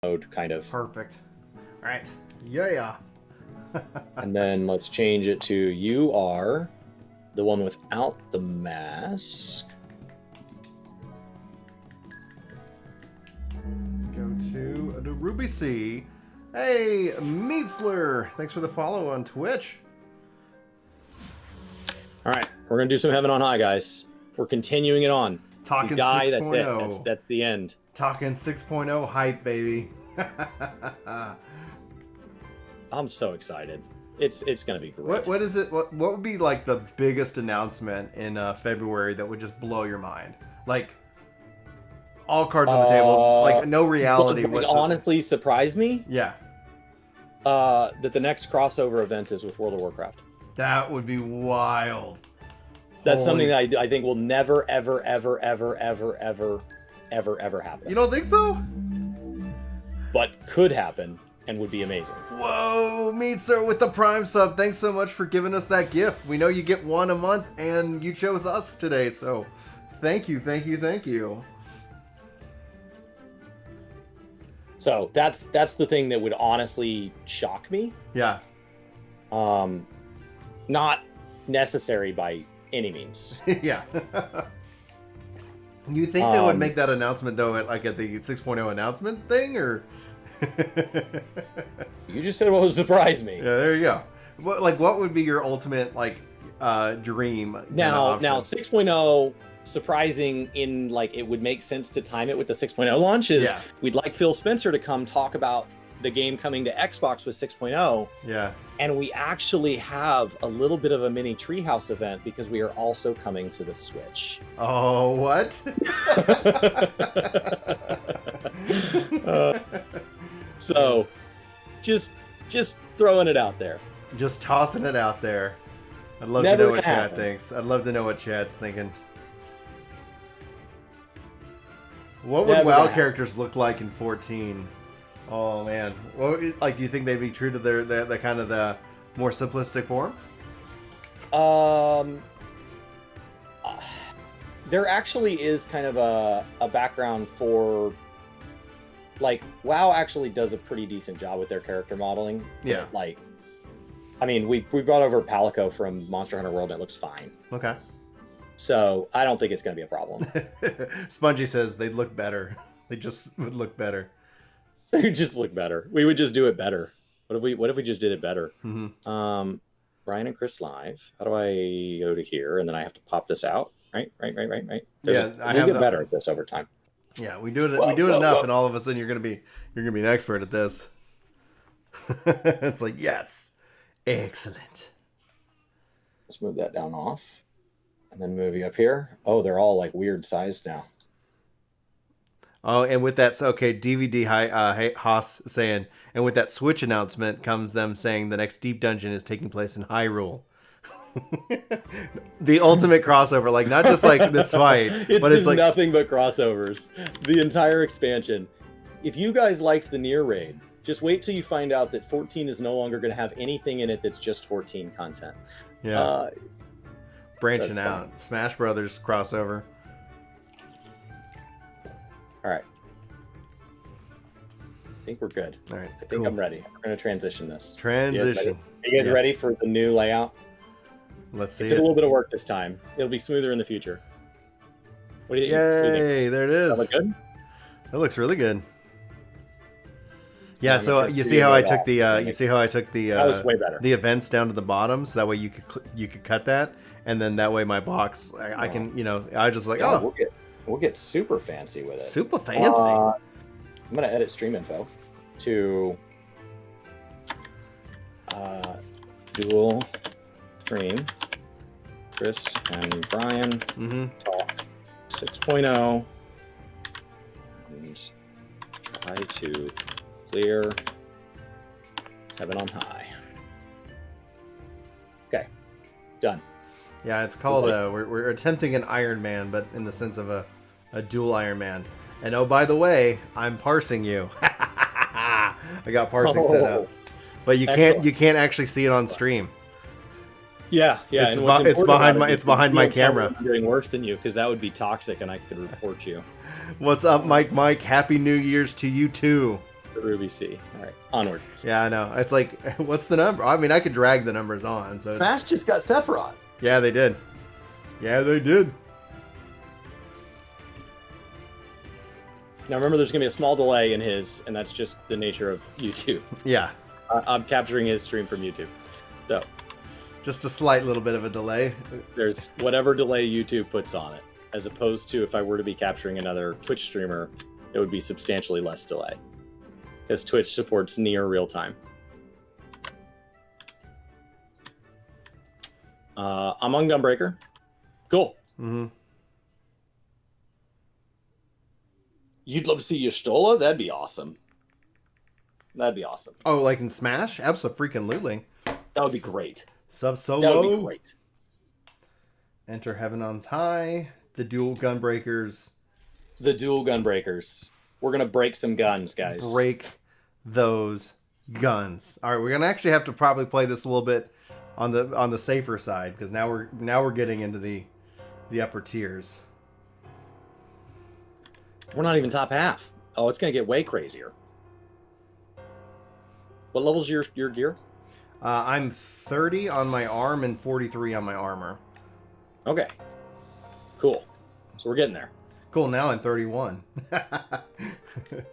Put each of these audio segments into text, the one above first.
mode, kind of. Perfect. All right. Yeah. And then let's change it to you are the one without the mask. Let's go to the Ruby C. Hey, Meatsler. Thanks for the follow on Twitch. All right, we're gonna do some Heaven on High, guys. We're continuing it on. Talking If we die, 6.0. that's it. That's the end. Talking 6.0 hype, baby. I'm so excited. It's gonna be great. What is it? What would be like the biggest announcement in February that would just blow your mind? Like all cards on the table, like no reality. What would honestly surprise me? Yeah. That the next crossover event is with World of Warcraft. That would be wild. That's something that I think will never, ever, ever, ever, ever, ever, ever, ever happen. You don't think so? But could happen and would be amazing. Whoa, Meatser with the Prime sub. Thanks so much for giving us that gift. We know you get one a month, and you chose us today, so thank you, thank you, thank you. So that's the thing that would honestly shock me. Yeah. Not necessary by any means. Yeah. You think they would make that announcement though at the 6.0 announcement thing, or? You just said what would surprise me. Yeah, there you go. What would be your ultimate dream? Now 6.0 surprising in it would make sense to time it with the 6.0 launch is we'd like Phil Spencer to come talk about the game coming to Xbox with 6.0. Yeah. And we actually have a little bit of a mini Treehouse event because we are also coming to the Switch. Oh, what? So, just throwing it out there. Just tossing it out there. I'd love Never to know what happened. Chad thinks. I'd love to know what Chad's thinking. What would Never WoW happened. characters look like in 14? Oh man, do you think they'd be true to the kind of the more simplistic form? There actually is kind of a background for WoW actually does a pretty decent job with their character modeling. Yeah. We brought over Palico from Monster Hunter World and it looks fine. Okay. So I don't think it's going to be a problem. Spongy says they'd look better. They just would look better. They would just look better. We would just do it better. What if we just did it better? Mm-hmm. Brian and Chris live. How do I go to here? And then I have to pop this out. Right. Yeah, we'll get better at this over time. Yeah, we do it. We do it enough, and all of a sudden you're gonna be an expert at this. It's like, yes, excellent. Let's move that down off, and then move you up here. Oh, they're all weird sized now. Oh, and with that, DVD Haas saying, and with that Switch announcement comes them saying the next Deep Dungeon is taking place in Hyrule. The ultimate crossover, not just this fight, but it's nothing but crossovers. The entire expansion. If you guys liked the Nier raid, just wait till you find out that 14 is no longer going to have anything in it that's just 14 content. Yeah. Branching out. Fun. Smash Brothers crossover. All right. I think we're good. All right. I think I'm ready. We're going to transition this. Transition. Are you guys ready for the new layout? Let's see. It took a little bit of work this time. It'll be smoother in the future. What do you think? Yay! There it is. That look good? That looks really good. Yeah. So you see how I took the that looks way better. The events down to the bottom, so that way you could cut that, and then that way my box I can I just we'll get super fancy with it. Super fancy. I'm gonna edit stream info to dual stream. Chris and Brian talk 6.0 and try to clear Heaven on High. Okay, done. Yeah, it's called we're attempting an Ironman, but in the sense of a dual Ironman. And oh, by the way, I'm parsing you. I got parsing set up, but you can't actually see it on stream. Yeah. It's behind my camera. I'm doing worse than you because that would be toxic, and I could report you. What's up, Mike? Happy New Year's to you too. The Ruby C. All right, onward. Yeah, I know. It's like, what's the number? I mean, I could drag the numbers on. So Smash just got Sephiroth. yeah, they did. Yeah, they did. Now remember, there's going to be a small delay in his, and that's just the nature of YouTube. Yeah. I'm capturing his stream from YouTube. So just a slight little bit of a delay. There's whatever delay YouTube puts on it, as opposed to if I were to be capturing another Twitch streamer, it would be substantially less delay. Because Twitch supports near real time. I'm on Gunbreaker. Cool. Mm-hmm. You'd love to see Y'shtola? That'd be awesome. That'd be awesome. Oh, like in Smash? Absolutely. That would be great. Sub-Solo. That would be great. Enter Heaven on High. The dual Gunbreakers. The dual Gunbreakers. We're going to break some guns, guys. Break those guns. All right, we're going to actually have to probably play this a little bit on the safer side, because now we're getting into the upper tiers. We're not even top half. Oh, it's going to get way crazier. What level's your gear? I'm 30 on my arm and 43 on my armor. Okay. Cool. So we're getting there. Cool, now I'm 31. Okay.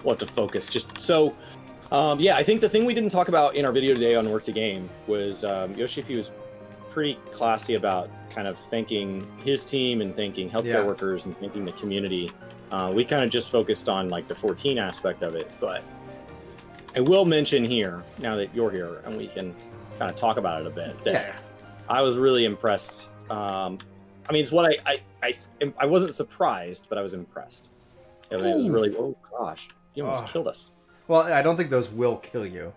What to focus? Just so, yeah, I think the thing we didn't talk about in our video today on Work to Game was Yoshi was pretty classy about kind of thanking his team and thanking healthcare workers and thanking the community. We kind of just focused on like the 14 aspect of it, but I will mention here, now that you're here, and we can kind of talk about it a bit, that I was really impressed. I mean, it's what I wasn't surprised, but I was impressed. I mean, it was really, oh gosh, you almost killed us. Well, I don't think those will kill you,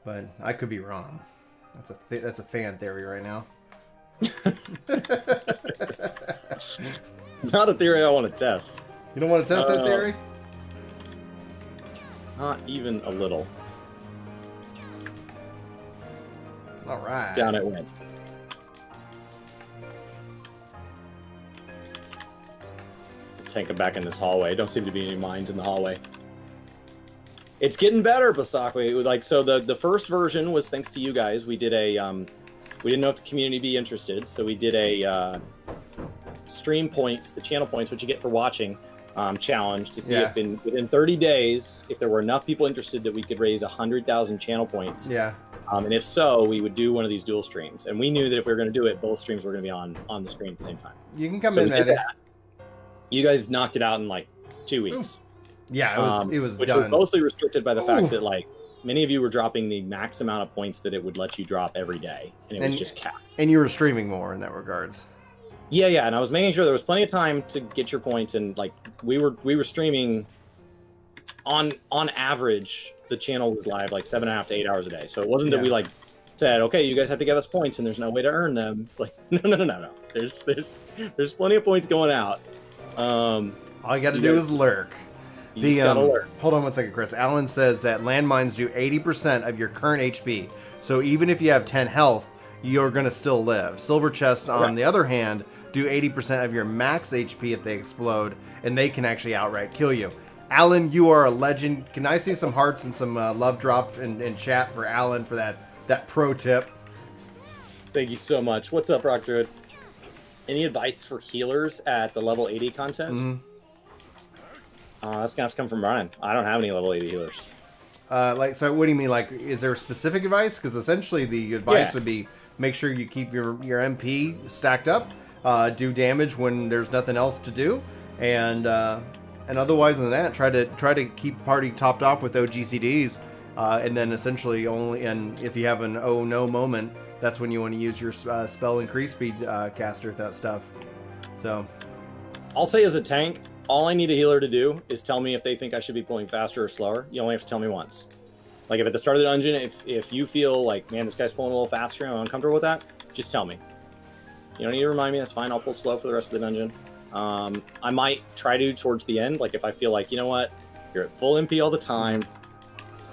but I could be wrong. That's a fan theory right now. Not a theory I want to test. You don't want to test that theory? Not even a little. All right. Down it went. Tank him back in this hallway. Don't seem to be any mines in the hallway. It's getting better, Basakwe. Like, so the first version was thanks to you guys. We did a we didn't know if the community would be interested, so we did a stream points, the channel points, which you get for watching, challenge to see if within 30 days, if there were enough people interested, that we could raise 100,000 channel points. Yeah. And if so, we would do one of these dual streams. And we knew that if we were going to do it, both streams were going to be on the screen at the same time. You can come in at it. You guys knocked it out in like 2 weeks. Yeah, it was which done. was mostly restricted by the fact that like many of you were dropping the max amount of points that it would let you drop every day, and it was just capped. And you were streaming more in that regards. Yeah, and I was making sure there was plenty of time to get your points, and like we were streaming on average. The channel was live like 7.5 to 8 hours a day, so it wasn't that we like said, okay, you guys have to give us points, and there's no way to earn them. It's like no. There's plenty of points going out. All you got to do is lurk. Hold on one second, Chris. Alan says that landmines do 80% of your current HP. So even if you have 10 health, you're going to still live. Silver chests, on the other hand, do 80% of your max HP if they explode, and they can actually outright kill you. Alan, you are a legend. Can I see some hearts and some love drop in chat for Alan for that pro tip? Thank you so much. What's up, Rock Druid? Any advice for healers at the level 80 content? Mm-hmm. That's gonna have to come from Brian. I don't have any level 80 healers. So what do you mean? Like, is there specific advice? Because essentially the advice would be make sure you keep your MP stacked up, do damage when there's nothing else to do, and otherwise than that, try to keep party topped off with OGCDs, and then essentially and if you have an oh no moment, that's when you want to use your spell increase speed caster stuff. So, I'll say as a tank, all I need a healer to do is tell me if they think I should be pulling faster or slower. You only have to tell me once. Like if at the start of the dungeon, if you feel like, man, this guy's pulling a little faster and I'm uncomfortable with that, just tell me. You don't need to remind me, that's fine. I'll pull slow for the rest of the dungeon. I might try to towards the end, like if I feel like, you know what, you're at full MP all the time,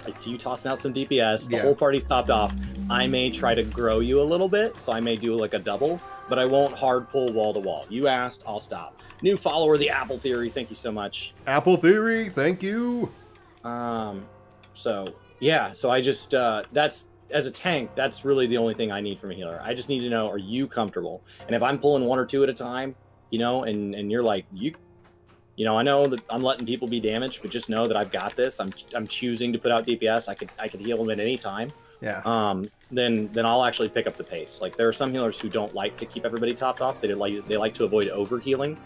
I see you tossing out some DPS, the whole party's topped off, I may try to grow you a little bit, so I may do like a double, but I won't hard pull wall to wall. You asked, I'll stop. New follower, the Apple Theory. Thank you so much. Apple Theory, thank you. So yeah, so I just that's as a tank, that's really the only thing I need from a healer. I just need to know, are you comfortable? And if I'm pulling 1 or 2 at a time, you know, and you're like, you know, I know that I'm letting people be damaged, but just know that I've got this. I'm choosing to put out DPS. I could heal them at any time. Yeah. Then I'll actually pick up the pace. Like there are some healers who don't like to keep everybody topped off. They like to avoid over healing,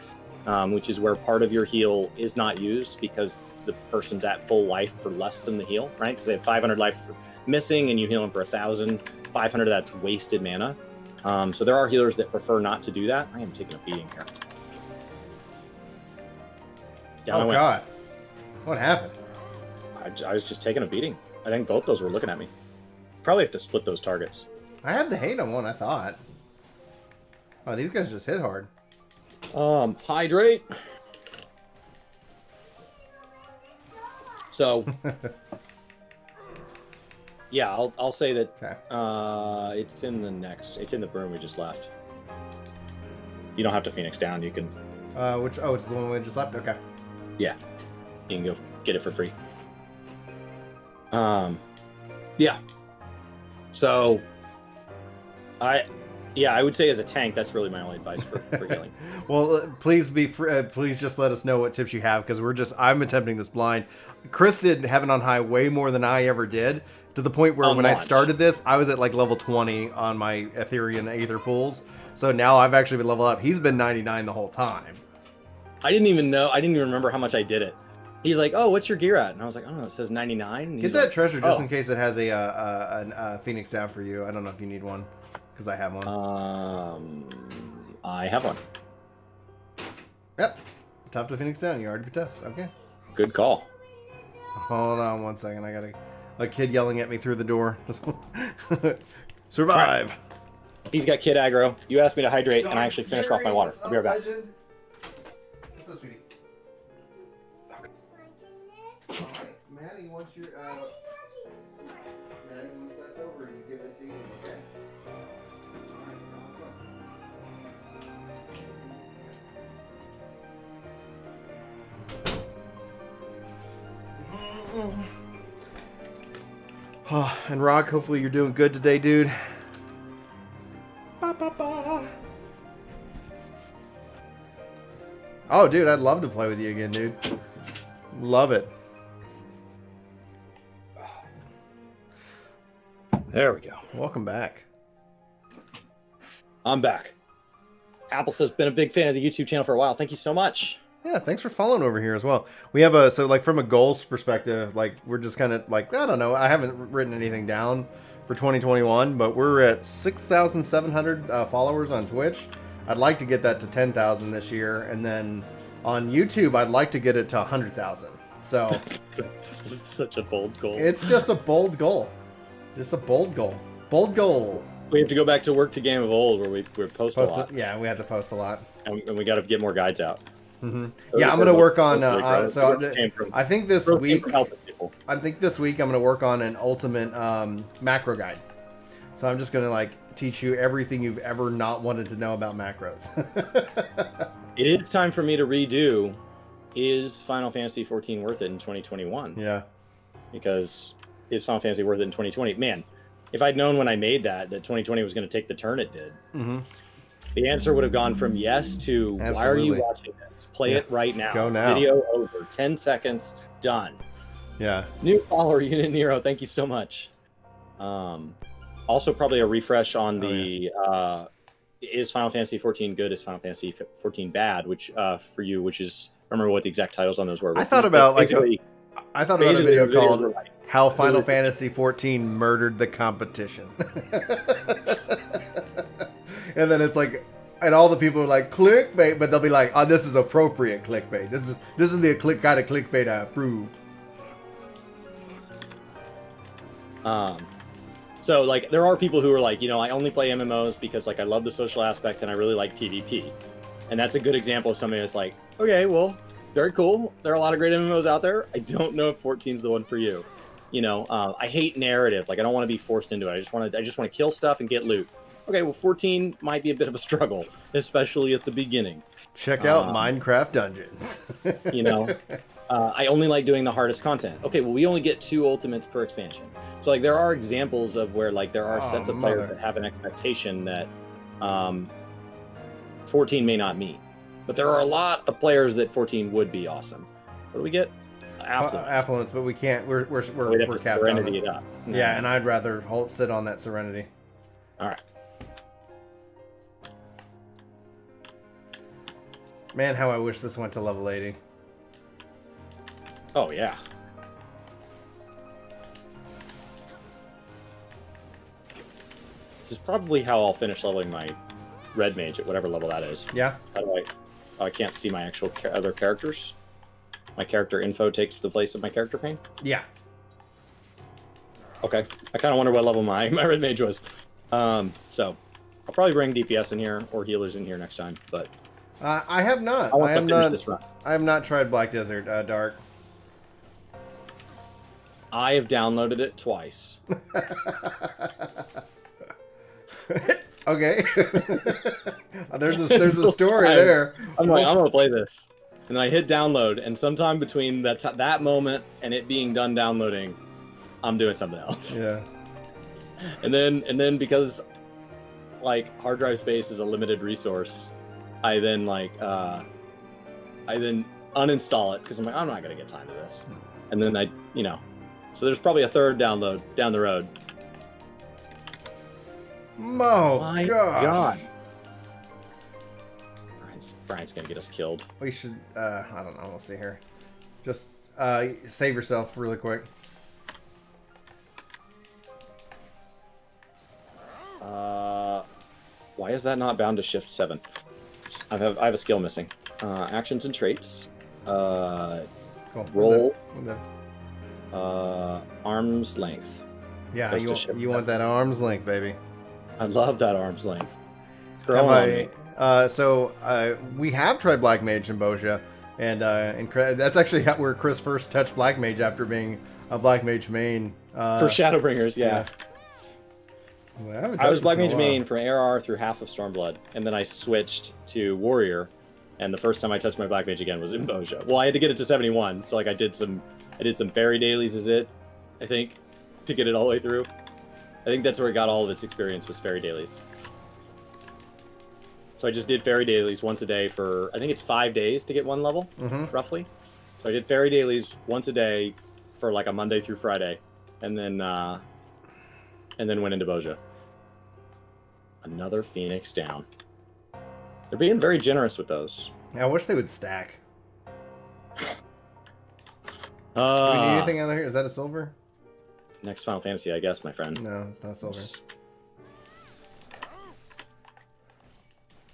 which is where part of your heal is not used because the person's at full life for less than the heal, right? So they have 500 life missing, and you heal them for 1,000. 500 of that's wasted mana. So there are healers that prefer not to do that. I am taking a beating here. Down Oh God, what happened? I was just taking a beating. I think both those were looking at me. Probably have to split those targets. I had the hate on one, I thought. Oh, these guys just hit hard. Hydrate. So, yeah, I'll say that. Okay. It's in the room we just left. You don't have to Phoenix down. You can. Which? Oh, it's the one we just left. Okay. Yeah, you can go get it for free. Yeah. So, I would say as a tank, that's really my only advice for healing. Well, please please just let us know what tips you have, because I'm attempting this blind. Chris did Heaven on High way more than I ever did, to the point where when I started this, I was at like level 20 on my Ethereum Aether pools. So now I've actually been leveled up. He's been 99 the whole time. I didn't even remember how much I did it. He's like, "Oh, what's your gear at?" And I was like, "I don't know. It says 99." Get that treasure just in case it has a Phoenix down for you. I don't know if you need one, because I have one. I have one. Yep. Tough to Phoenix down. You already test. Okay. Good call. Hold on 1 second. I got a kid yelling at me through the door. Survive. Right. He's got kid aggro. You asked me to hydrate, and I actually finished off my water. I'll be right back. What's up, sweetie? All right, Maddie, once that's over, you give it to you. Okay. All right, oh, and Rock, hopefully you're doing good today, dude. Ba, ba, ba. Oh, dude, I'd love to play with you again, dude. Love it. There we go. Welcome back. I'm back. Apple says, been a big fan of the YouTube channel for a while. Thank you so much. Yeah, thanks for following over here as well. We have so like from a goals perspective, like we're just kind of like, I don't know, I haven't written anything down for 2021, but we're at 6,700 followers on Twitch. I'd like to get that to 10,000 this year, and then on YouTube, I'd like to get it to 100,000. So this is such a bold goal. It's just a bold goal. Just a bold goal. Bold goal. We have to go back to work to game of old where we post a lot. Yeah, we have to post a lot. And we got to get more guides out. Mm-hmm. Yeah, I'm going to work on. I think this week. I'm going to work on an ultimate macro guide. So I'm just going to like teach you everything you've ever not wanted to know about macros. It is time for me to redo. Is Final Fantasy XIV worth it in 2021? Yeah. Because is Final Fantasy worth it in 2020? Man, if I'd known when I made that 2020 was going to take the turn it did, the answer would have gone from yes to Absolutely. Why are you watching this? Play it right now. Go now. Video over. 10 seconds. Done. Yeah. New follower, Unit Nero. Thank you so much. Also, probably a refresh on is Final Fantasy XIV good? Is Final Fantasy XIV bad? Which for you, which is I remember what the exact titles on those were. I thought about a video called "How Final Fantasy XIV Murdered the Competition," and then it's like, and all the people are like clickbait, but they'll be like, "Oh, this is appropriate clickbait. This is the kind of clickbait I approve." So like there are people who are like, I only play MMOs because like I love the social aspect and I really like PvP. And that's a good example of something that's like, okay, well, very cool. There are a lot of great MMOs out there. I don't know if 14's the one for you. I hate narrative. Like I don't want to be forced into it. I just want to kill stuff and get loot. Okay, well 14 might be a bit of a struggle, especially at the beginning. Check out Minecraft Dungeons. I only like doing the hardest content. Okay, well we only get 2 ultimates per expansion. So like there are examples of where like there are sets of players that have an expectation that 14 may not meet. But there are a lot of players that 14 would be awesome. What do we get? Affluence, but we can't. We're capped on it. It up. No. Yeah, and I'd rather sit on that Serenity. All right. Man, how I wish this went to level 80. Oh yeah. This is probably how I'll finish leveling my red mage at whatever level that is. Yeah. How do I? Oh, I can't see my actual other characters. My character info takes the place of my character pane? Yeah. Okay. I kind of wonder what level my red mage was. So, I'll probably bring DPS in here or healers in here next time, but... I have not. I have not tried Black Desert Dark. I have downloaded it twice. Okay. there's a story there. I'm like, I'm going to play this. And then I hit download, and sometime between that moment and it being done downloading, I'm doing something else. Yeah. And then because like hard drive space is a limited resource, I then uninstall it because I'm like, I'm not gonna get time to this. And then so there's probably a third download down the road. Oh my God. Brian's gonna get us killed. We should, I don't know, we'll see here. Just save yourself really quick. Why is that not bound to shift 7? I have a skill missing. Actions and traits. Cool. Roll. Arm's length. Yeah, you want that arm's length, baby. I love that arm's length. We have tried Black Mage in Boja, and that's actually where Chris first touched Black Mage after being a Black Mage main. For Shadowbringers, yeah. Well, I was Black Mage main from ARR through half of Stormblood, and then I switched to Warrior, and the first time I touched my Black Mage again was in Boja. Well, I had to get it to 71, so like I did some fairy dailies I think, to get it all the way through. I think that's where it got all of its experience, was fairy dailies. So I just did fairy dailies once a day for, I think it's 5 days to get 1 level, roughly. So I did fairy dailies once a day for like a Monday through Friday, and then went into Boja. Another Phoenix down. They're being very generous with those. I wish they would stack. Do we need anything out of here? Is that a silver? Next Final Fantasy, I guess, my friend. No, it's not silver.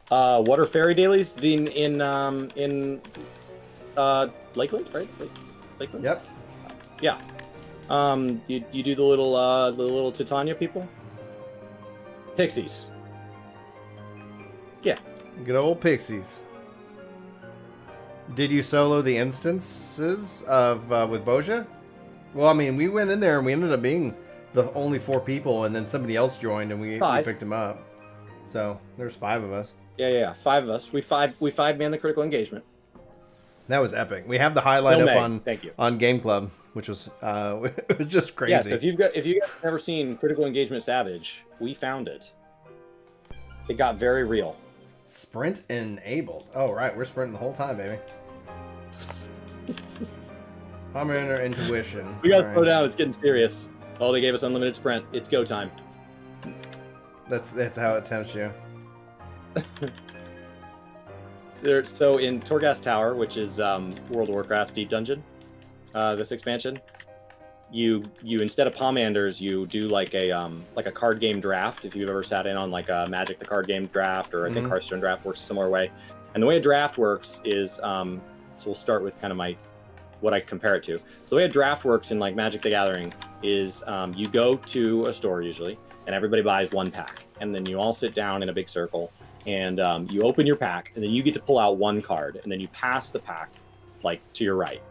What are fairy dailies? In Lakeland, right? Lakeland. Yep. Yeah. You do the little Titania people. Pixies. Yeah. Good old pixies. Did you solo the instances of with Boja? Well, I mean, we went in there and we ended up being the only 4 people, and then somebody else joined and we picked him up. So there's 5 of us. Yeah, 5 of us. We five man the critical engagement. That was epic. We have the highlight on Game Club, which was it was just crazy. Yeah, so if you guys have never seen Critical Engagement Savage, we found it. It got very real. Sprint enabled. Oh right, we're sprinting the whole time, baby. Hammer intuition. We gotta slow down. It's getting serious. Oh, they gave us unlimited sprint. It's go time. That's how it tempts you. So in Torghast Tower, which is World of Warcraft's Deep Dungeon, this expansion, you instead of Pomanders, you do like a card game draft. If you've ever sat in on like a Magic the Card Game draft, or I think Hearthstone draft works a similar way. And the way a draft works is, so we'll start with kind of what I compare it to. So the way a draft works in like Magic the Gathering is you go to a store usually, and everybody buys 1 pack, and then you all sit down in a big circle, and you open your pack, and then you get to pull out 1 card, and then you pass the pack like to your right,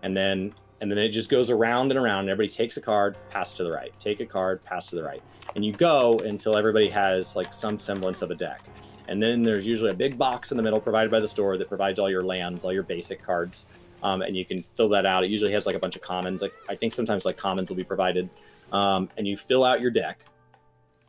and then And then it just goes around and around. And everybody takes a card, pass to the right. Take a card, pass to the right. And you go until everybody has like some semblance of a deck. And then there's usually a big box in the middle provided by the store that provides all your lands, all your basic cards. And you can fill that out. It usually has like a bunch of commons. Like I think sometimes like commons will be provided. And you fill out your deck.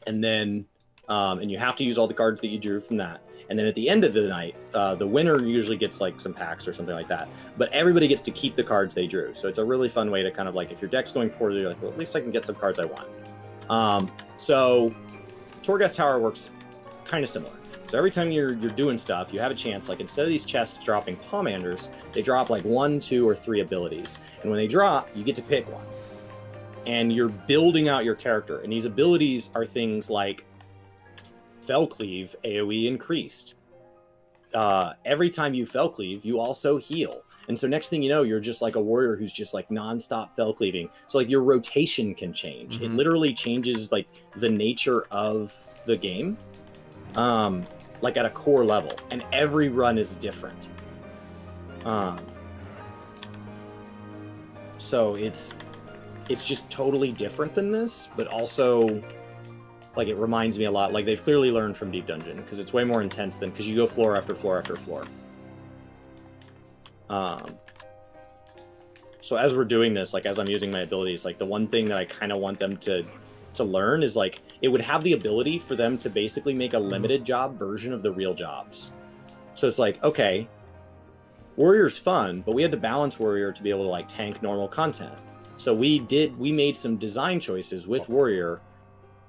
And then and you have to use all the cards that you drew from that. And then at the end of the night, the winner usually gets like some packs or something like that. But everybody gets to keep the cards they drew. So it's a really fun way to kind of like, if your deck's going poorly, you're like, well, at least I can get some cards I want. So Torghast Tower works kind of similar. So every time you're doing stuff, you have a chance, like instead of these chests dropping Pommanders, they drop like 1, 2, or 3 abilities. And when they drop, you get to pick one. And you're building out your character. And these abilities are things like Fell Cleave, AoE increased. Every time you Fell Cleave, you also heal. And so next thing you know, you're just like a warrior who's just like nonstop Fell Cleaving. So like your rotation can change. It literally changes like the nature of the game, like at a core level. And every run is different. So it's just totally different than this, but also like it reminds me a lot, like they've clearly learned from Deep Dungeon, because it's way more intense than, because you go floor after floor after floor. So as we're doing this, like as I'm using my abilities, like the one thing that I kind of want them to learn is like, it would have the ability for them to basically make a limited job version of the real jobs. So it's like, okay, Warrior's fun, but we had to balance Warrior to be able to like tank normal content. So we made some design choices with Warrior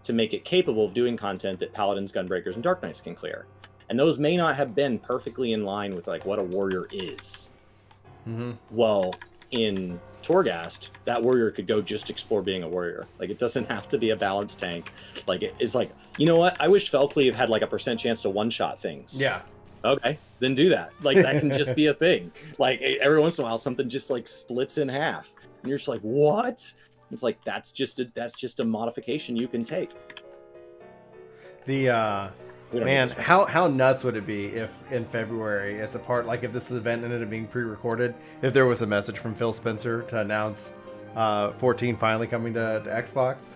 to make it capable of doing content that Paladins, Gunbreakers, and Dark Knights can clear. And those may not have been perfectly in line with like what a warrior is. Well, in Torghast, that warrior could go just explore being a warrior. Like it doesn't have to be a balanced tank. Like it's like, you know what? I wish Fellcleave had like a % chance to one-shot things. Yeah. Okay, then do that. Like that can just be a thing. Like every once in a while, something just like splits in half. And you're just like, what? It's like that's just a modification you can take. The man, how nuts would it be if in February, as a part, like if this event ended up being pre-recorded, if there was a message from Phil Spencer to announce 14 finally coming to Xbox?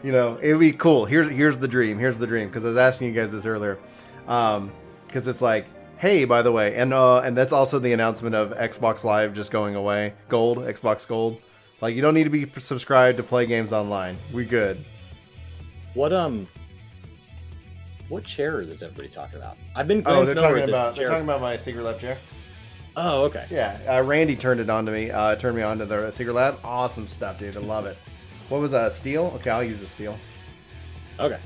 You know, it would be cool. Here's the dream. Because I was asking you guys this earlier, because it's like, hey, by the way, and that's also the announcement of Xbox Live just going away, Xbox Gold. Like, you don't need to be subscribed to play games online. We good. What chair is everybody talking about? I've been going they're talking about my Secret Lab chair. Oh, okay. Yeah, Randy turned it on to me. Turned me on to the Secret Lab. Awesome stuff, dude. I love it. What was that? Steel? Okay, I'll use the steel. Okay.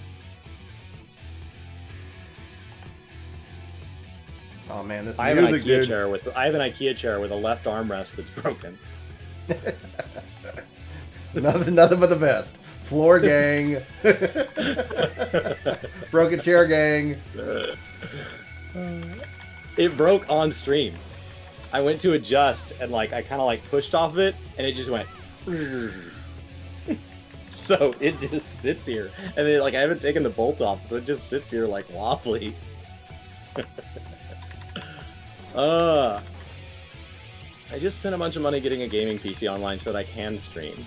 Oh man, this I music, dude. I have an IKEA chair with a left armrest that's broken. nothing but the best. Floor gang. Broken chair gang. It broke on stream. I went to adjust and like I kind of like pushed off of it and it just went. So it just sits here and then like I haven't taken the bolt off, so it just sits here like wobbly. I just spent a bunch of money getting a gaming PC online so that I can stream.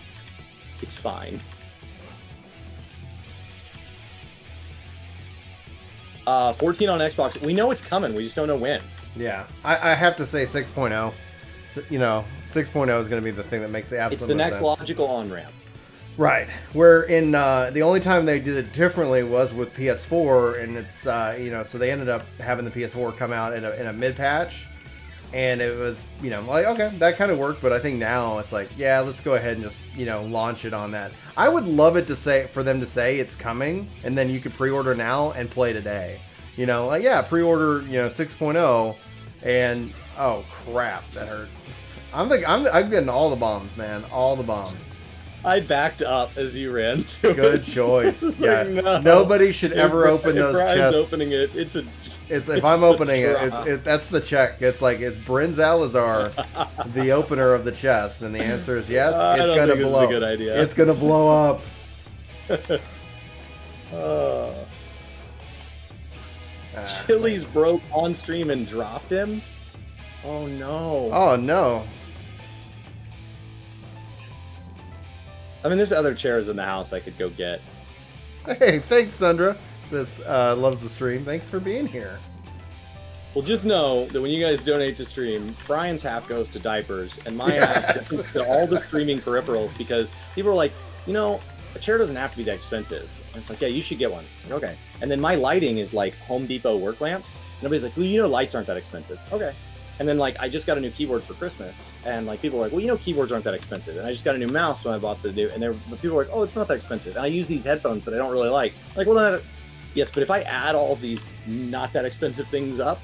It's fine. 14 on Xbox. We know it's coming. We just don't know when. Yeah, I have to say 6.0. So, you know, 6.0 is going to be the thing that makes the absolute It's the next sense. logical on-ramp. Right. Where in the only time they did it differently was with PS4, and it's you know, so they ended up having the PS4 come out in a mid patch, and it was, you know, like, okay, that kind of worked, but I think now it's like, yeah, let's go ahead and just, you know, launch it on that. I would love it for them to say it's coming, and then you could pre-order now and play today. You know, like, yeah, pre-order, you know, 6.0, and oh crap, that hurt. I'm getting all the bombs, man, all the bombs. I backed up as you ran to Good it. choice. Yeah, no. Nobody should ever open those chests. Opening it, it's if I'm opening it, that's the check. It's like, is Bryn Salazar the opener of the chest? And the answer is yes. It's gonna blow. This is a good idea. It's gonna blow up. Chili's broke on stream and dropped him. Oh no. Oh no. I mean, there's other chairs in the house I could go get. Hey, thanks, Sandra. Says loves the stream. Thanks for being here. Well, just know that when you guys donate to stream, Brian's half goes to diapers, and my half goes to all the streaming peripherals, because people are like, you know, a chair doesn't have to be that expensive. And it's like, yeah, you should get one. It's like, okay. And then my lighting is like Home Depot work lamps. And everybody's like, well, you know, lights aren't that expensive. Okay. And then like, I just got a new keyboard for Christmas, and like people are like, well, you know, keyboards aren't that expensive. And I just got a new mouse when I bought the new, and people are like, oh, it's not that expensive. And I use these headphones that I don't really like. Like, well, then yes, but if I add all of these not that expensive things up,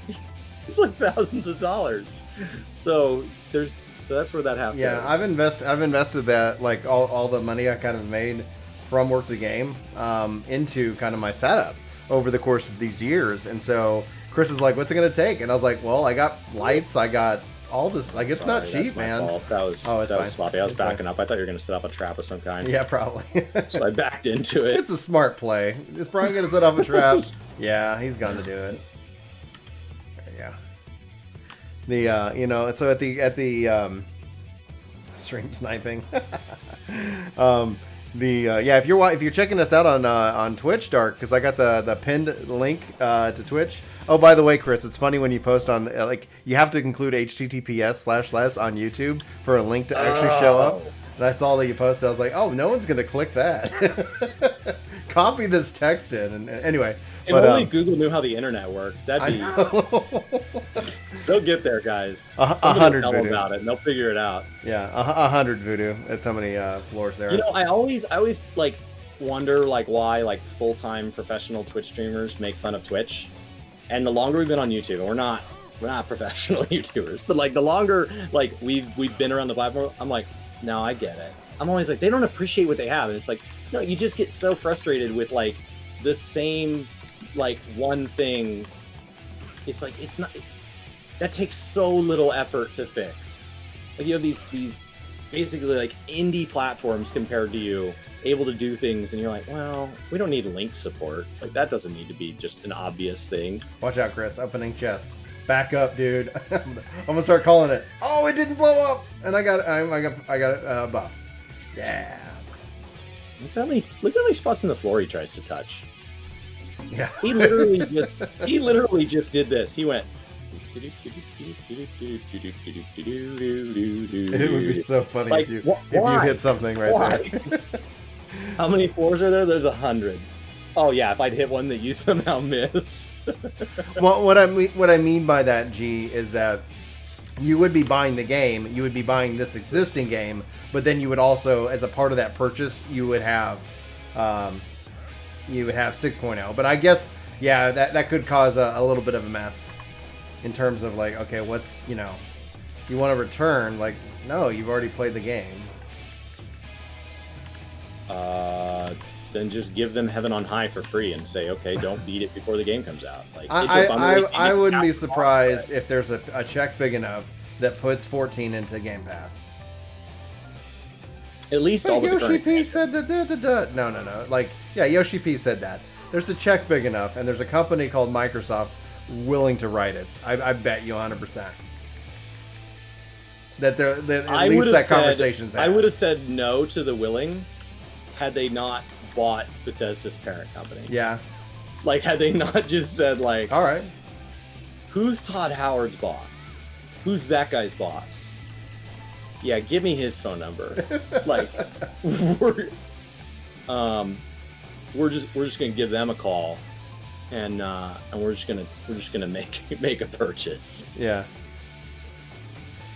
it's like thousands of dollars. So that's where that happens. Yeah, I've invested that, like all the money I kind of made from Work to Game into kind of my setup over the course of these years. And so Chris is like, what's it going to take? And I was like, well, I got lights, I got all this. Like, it's not cheap, man. Fault. That was sloppy. I was backing up. I thought you were going to set up a trap of some kind. Yeah, probably. So I backed into it. It's a smart play. Is Brian going to set up a trap? Yeah, he's going to do it. Yeah. The you know, so at the stream sniping. Yeah, if you're checking us out on Twitch, Dark, because I got the pinned link to Twitch. Oh, by the way, Chris, it's funny when you post on like, you have to include https// on YouTube for a link to actually show up. And I saw that you posted. I was like, oh, no one's gonna click that. Copy this text in. And anyway, if only Google knew how the internet worked. That'd be. They'll get there, guys. 100 tell them voodoo about it, and they'll figure it out. Yeah, 100 voodoo. That's how many floors there are. You know, I always like wonder like why like full-time professional Twitch streamers make fun of Twitch. And the longer we've been on YouTube, and we're not professional YouTubers, but like the longer like we've been around the platform, I'm like, no, I get it. I'm always like, they don't appreciate what they have, and it's like, no, you just get so frustrated with like the same like one thing. It's like, it's not, that takes so little effort to fix. Like, you have these basically like indie platforms compared to you, able to do things, and you're like, well, we don't need link support. Like, that doesn't need to be just an obvious thing. Watch out, Chris. Opening chest. Back up, dude. I'm gonna start calling it. Oh, it didn't blow up, and I got a buff. Yeah. Look how many spots in the floor he tries to touch. Yeah. He literally just did this. He went. It would be so funny like, if you hit something right there. How many floors are there? There's 100. Oh yeah, if I'd hit one that you somehow missed. Well, what I mean by that, G, is that you would be buying the game, you would be buying this existing game, but then you would also, as a part of that purchase, you would have 6.0. But I guess, yeah, that could cause a little bit of a mess in terms of like, okay, what's, you know, you want to return, like, no, you've already played the game. Then just give them Heaven on High for free and say, okay, don't beat it before the game comes out. Like, I wouldn't be surprised if there's a check big enough that puts 14 into Game Pass. At least all the Yoshi P said that. No. Like, yeah, Yoshi P said that. There's a check big enough, and there's a company called Microsoft willing to write it. I bet you 100%. That at least that conversation's had. I would have said no to the willing had they not bought Bethesda's parent company. Yeah. Like, had they not just said, like, all right, who's Todd Howard's boss? Who's that guy's boss? Yeah, give me his phone number. Like, we're just gonna give them a call, and we're just gonna make a purchase. Yeah.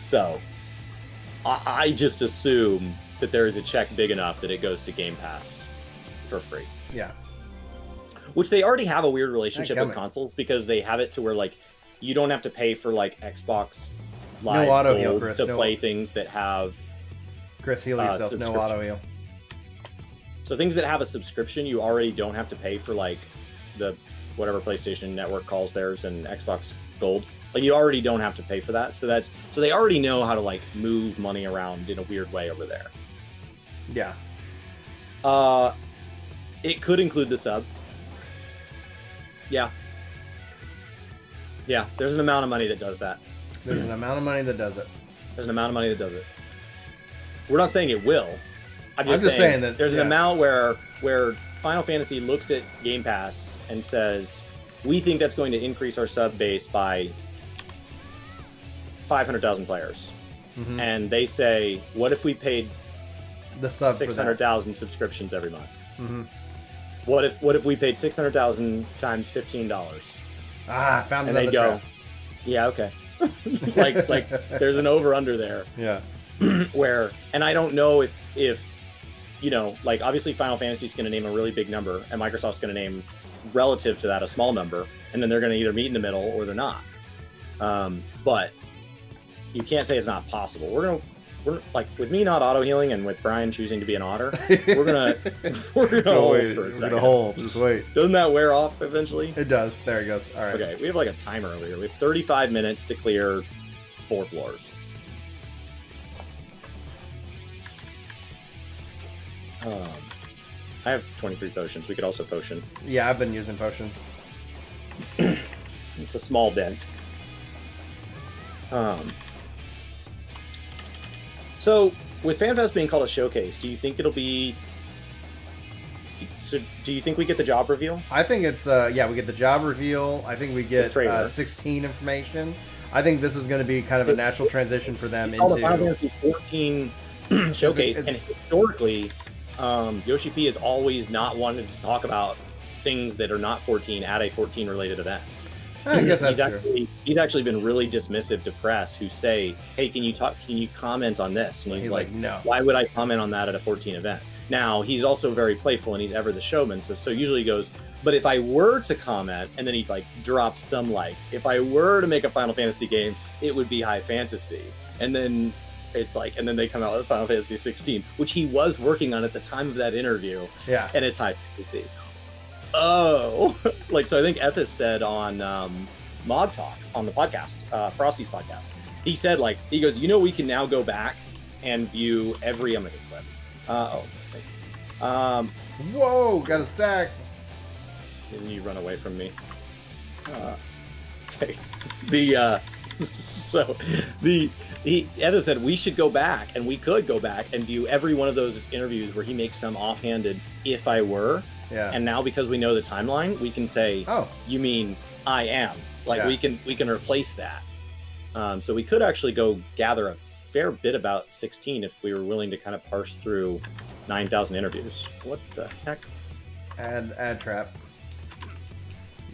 So, I just assume that there is a check big enough that it goes to Game Pass for free. Yeah. Which they already have a weird relationship with consoles, because they have it to where like you don't have to pay for like Xbox Live no auto heal, Chris. to play things that have. Chris, heal yourself. No auto heal. So things that have a subscription, you already don't have to pay for, like the whatever PlayStation Network calls theirs and Xbox Gold. Like, you already don't have to pay for that. So they already know how to like move money around in a weird way over there. Yeah. It could include the sub. Yeah. Yeah, there's an amount of money that does that. There's an amount of money that does it. There's an amount of money that does it. We're not saying it will. I'm just saying that there's an amount where Final Fantasy looks at Game Pass and says, we think that's going to increase our sub base by 500,000 players. Mm-hmm. And they say, what if we paid the sub 600,000 subscriptions every month? Mm-hmm. What if we paid 600,000 times $15? I found and another they go, trap. Yeah, okay. like there's an over under there. Yeah. Where, and I don't know if like obviously Final Fantasy is going to name a really big number, and Microsoft's going to name relative to that a small number, and then they're going to either meet in the middle or they're not. But you can't say it's not possible. We're like, with me not auto healing and with Brian choosing to be an otter, we're gonna hold for a second. We're gonna hold. Just wait. Doesn't that wear off eventually? It does. There it goes. All right. Okay, we have like a timer over here. We have 35 minutes to clear 4 floors. I have 23 potions. We could also potion. Yeah, I've been using potions. It's a small dent. So, with FanFest being called a showcase, do you think it'll be... So, do you think we get the job reveal? I think it's, yeah, we get the job reveal. I think we get 16 information. I think this is going to be kind of a natural transition for them into... the Final Fantasy 14 showcase, and historically, Yoshi P has always not wanted to talk about things that are not 14 at a 14-related event. I guess that's true. He's actually been really dismissive to press who say, "Hey, can you comment on this?" And he's like, "No. Why would I comment on that at a 14 event?" Now he's also very playful and he's ever the showman. So usually he goes, "But if I were to comment," and then he like drops some like, "If I were to make a Final Fantasy game, it would be high fantasy." And then it's like, and then they come out with Final Fantasy 16, which he was working on at the time of that interview. Yeah, and it's high fantasy. Oh, like, so I think Ethis said on Mod Talk on the podcast, Frosty's podcast, he said, like, he goes, we can now go back and view every clip. Whoa, got a stack. Didn't you run away from me? Okay. Ethis said we should go back, and we could go back and view every one of those interviews where he makes some offhanded, "If I were." Yeah. And now because we know the timeline, we can say, "Oh, you mean I am?" Like, yeah. we can replace that. So we could actually go gather a fair bit about 16 if we were willing to kind of parse through 9,000 interviews. What the heck? Add trap.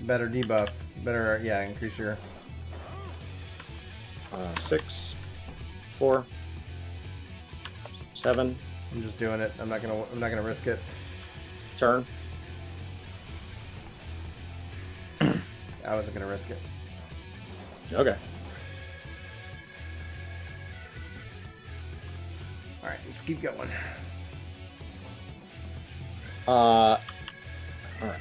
Better debuff. Better, yeah, increase your 6, 4, 7. I'm just doing it. I'm not gonna risk it. Turn. I wasn't gonna risk it. Okay. All right, let's keep going. All right.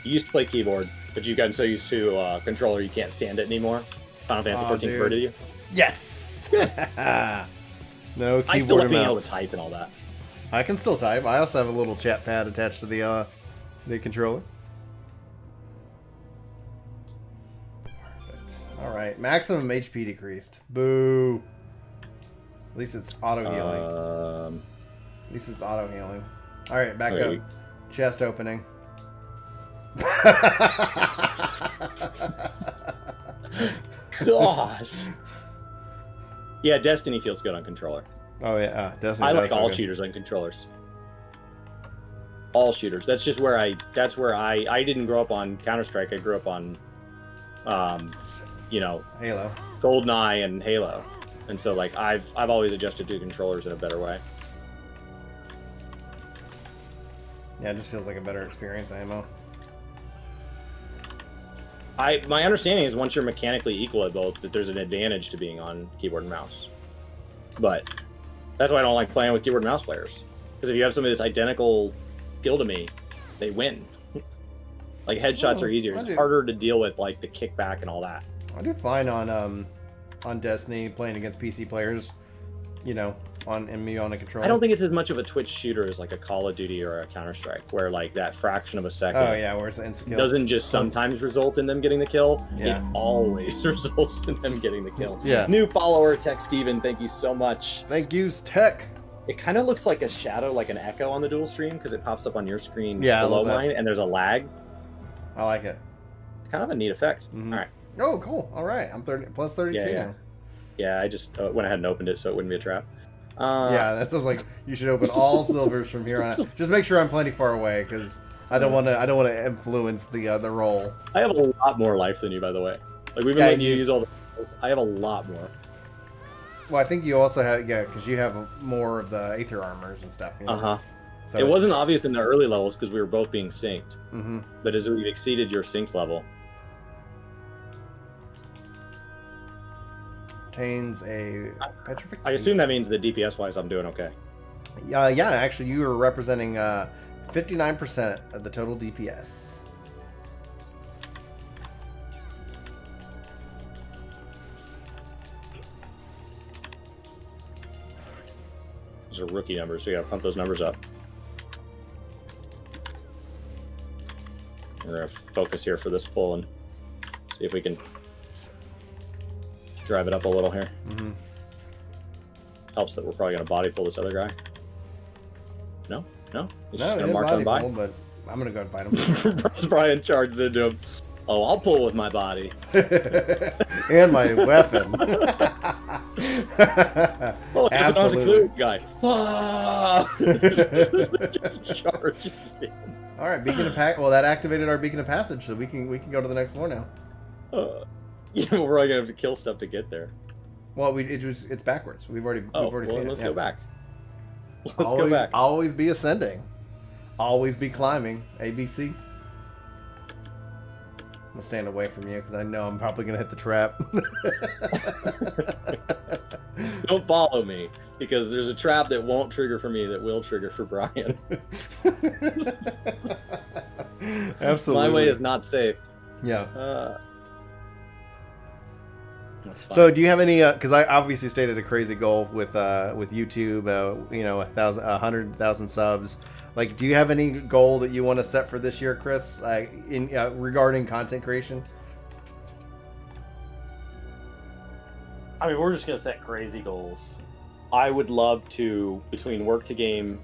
You used to play keyboard, but you've gotten so used to controller you can't stand it anymore. Final Fantasy 14 converted you? Yes! No keyboard I still like being mouse. able to type and all that. I can still type. I also have a little chat pad attached to the controller. Perfect. All right, maximum HP decreased. Boo. At least it's auto healing. At least it's auto healing. All right, back up. Chest opening. Gosh. Yeah, Destiny feels good on controller. Oh yeah, Destiny. I like all shooters on controllers. All shooters. That's just where I didn't grow up on Counter-Strike. I grew up on, Halo, GoldenEye, and Halo, and so like I've always adjusted to controllers in a better way. Yeah, it just feels like a better experience, ammo. My understanding is once you're mechanically equal at both, that there's an advantage to being on keyboard and mouse. But that's why I don't like playing with keyboard and mouse players. Because if you have somebody that's identical skill to me, they win. Like headshots are easier. It's harder to deal with like the kickback and all that. I do fine on Destiny playing against PC players. on a controller? I don't think it's as much of a Twitch shooter as like a Call of Duty or a Counter-Strike, where like that fraction of a second. Oh yeah, where it's an insta kill. Doesn't just sometimes result in them getting the kill. Yeah. It always results in them getting the kill. Yeah. New follower, Tech Steven, thank you so much. Thank you, Tech. It kind of looks like a shadow, like an echo on the dual stream, because it pops up on your screen a below mine, and there's a lag. I like it. It's kind of a neat effect. Mm-hmm. All right. Oh, cool. All right. I'm 30 plus 32 now. Yeah, I just went ahead and opened it so it wouldn't be a trap. Yeah, that sounds like you should open all silvers from here on out. Just make sure I'm plenty far away, because I don't want to influence the roll. I have a lot more life than you, by the way. Like we've been letting you use all the. I have a lot more. Well, I think you also have because you have more of the Aether armors and stuff. You know? So it wasn't obvious in the early levels because we were both being synced. Mm-hmm. But as we've exceeded your synced level. Obtains a petrification. I assume that means that DPS wise I'm doing okay. Yeah, actually you are representing 59% of the total DPS. Those are rookie numbers. We gotta pump those numbers up. We're gonna focus here for this pull and see if we can drive it up a little here. Mm-hmm. Helps that we're probably gonna body pull this other guy. No? He's just No, gonna march on by. pull, but I'm gonna go and fight him. Brian charges into him. Oh, I'll pull with my body. And my weapon. Oh, absolutely. Guy. Just charges in. All right, beacon of Well, that activated our beacon of passage, so we can go to the next floor now. Yeah, we're probably gonna have to kill stuff to get there. Well, it's backwards. We've already seen it. Let's go back. Let's always, go back. Always be ascending. Always be climbing. ABC. I'm gonna stand away from you because I know I'm probably gonna hit the trap. Don't follow me because there's a trap that won't trigger for me that will trigger for Brian. Absolutely. My way is not safe. Yeah. That's fine. So, do you have any? Because I obviously stated a crazy goal with YouTube. 100,000 subs. Like, do you have any goal that you want to set for this year, Chris? Regarding content creation. I mean, we're just gonna set crazy goals. I would love to, between work to gaming,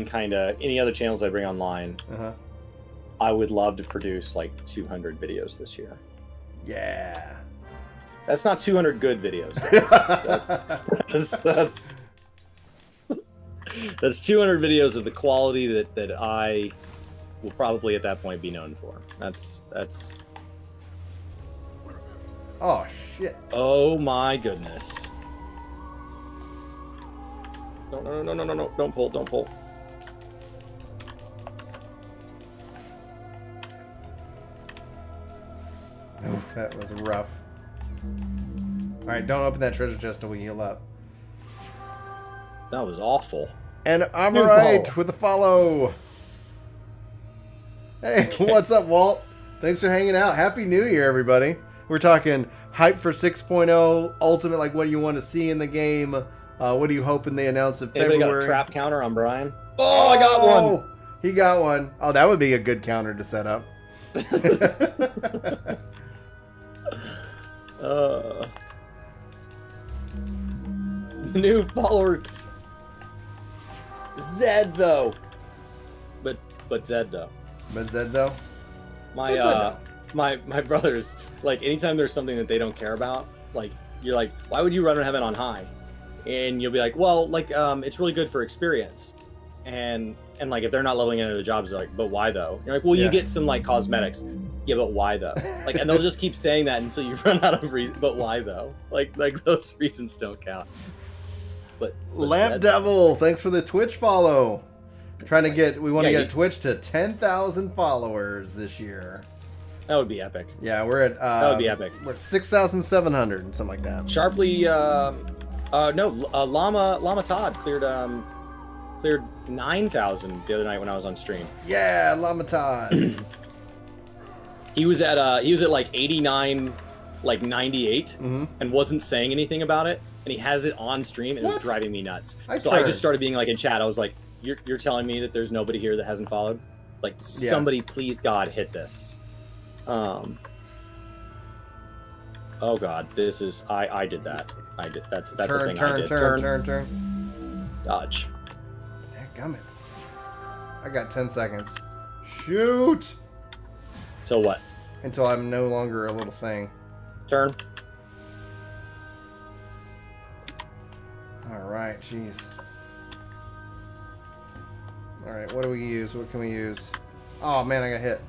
kind of any other channels I bring online. I would love to produce like 200 videos this year. Yeah. That's not 200 good videos, guys. That's 200 videos of the quality that I will probably at that point be known for. That's. Oh shit! Oh my goodness! No! Don't pull! Oh, that was rough. All right, don't open that treasure chest till we heal up. That was awful. And I'm right with the follow. Hey, what's up, Walt? Thanks for hanging out. Happy New Year, everybody. We're talking hype for 6.0, ultimate, like what do you want to see in the game? What are you hoping they announce in February? Anybody got a trap counter on Brian? Oh, I got one. He got one. Oh, that would be a good counter to set up. New follower. Zed though. But Zed though. But Zed though? My brothers, like anytime there's something that they don't care about, like you're like, why would you run heaven on high? And you'll be like, well, like it's really good for experience. And like if they're not leveling into the jobs, they're like, but why though? You're like, well, you get some like cosmetics. Yeah, but why though? Like, and they'll just keep saying that until you run out of reason. But why though? Like those reasons don't count. But Lamp Devil, thanks for the Twitch follow. We want to get Twitch to 10,000 followers this year. That would be epic. Yeah, we're at that would be epic. We're at 6,700, something like that. Sharply, Llama Todd cleared 9,000 the other night when I was on stream. Yeah, Llama Todd. He was at like 89, like 98, and wasn't saying anything about it. and he has it on stream, and it was What? driving me nuts. I So I just started being like in chat. I was like, "You're telling me that there's nobody here that hasn't followed? Like, somebody, please God, hit this." Oh God, this is I did that. I did that's a thing I did. Turn. Dodge. Dadgummit. I got 10 seconds. Shoot! Till what? Until I'm no longer a little thing. Turn. Alright, jeez. Alright, what do we use? What can we use? Oh man, I got hit.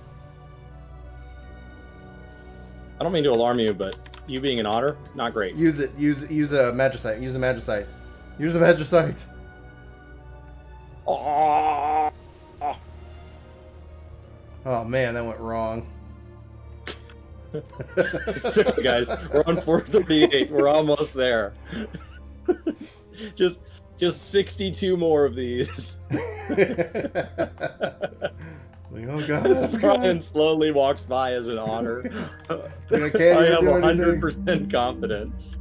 I don't mean to alarm you, but you being an otter, not great. Use it. Use a magicite. Use a magicite. Use a magicite. Oh. Oh man, that went wrong. It's okay, guys. We're on 438. We're almost there. just 62 more of these. Oh God! Brian slowly walks by as an otter. I have 100% confidence.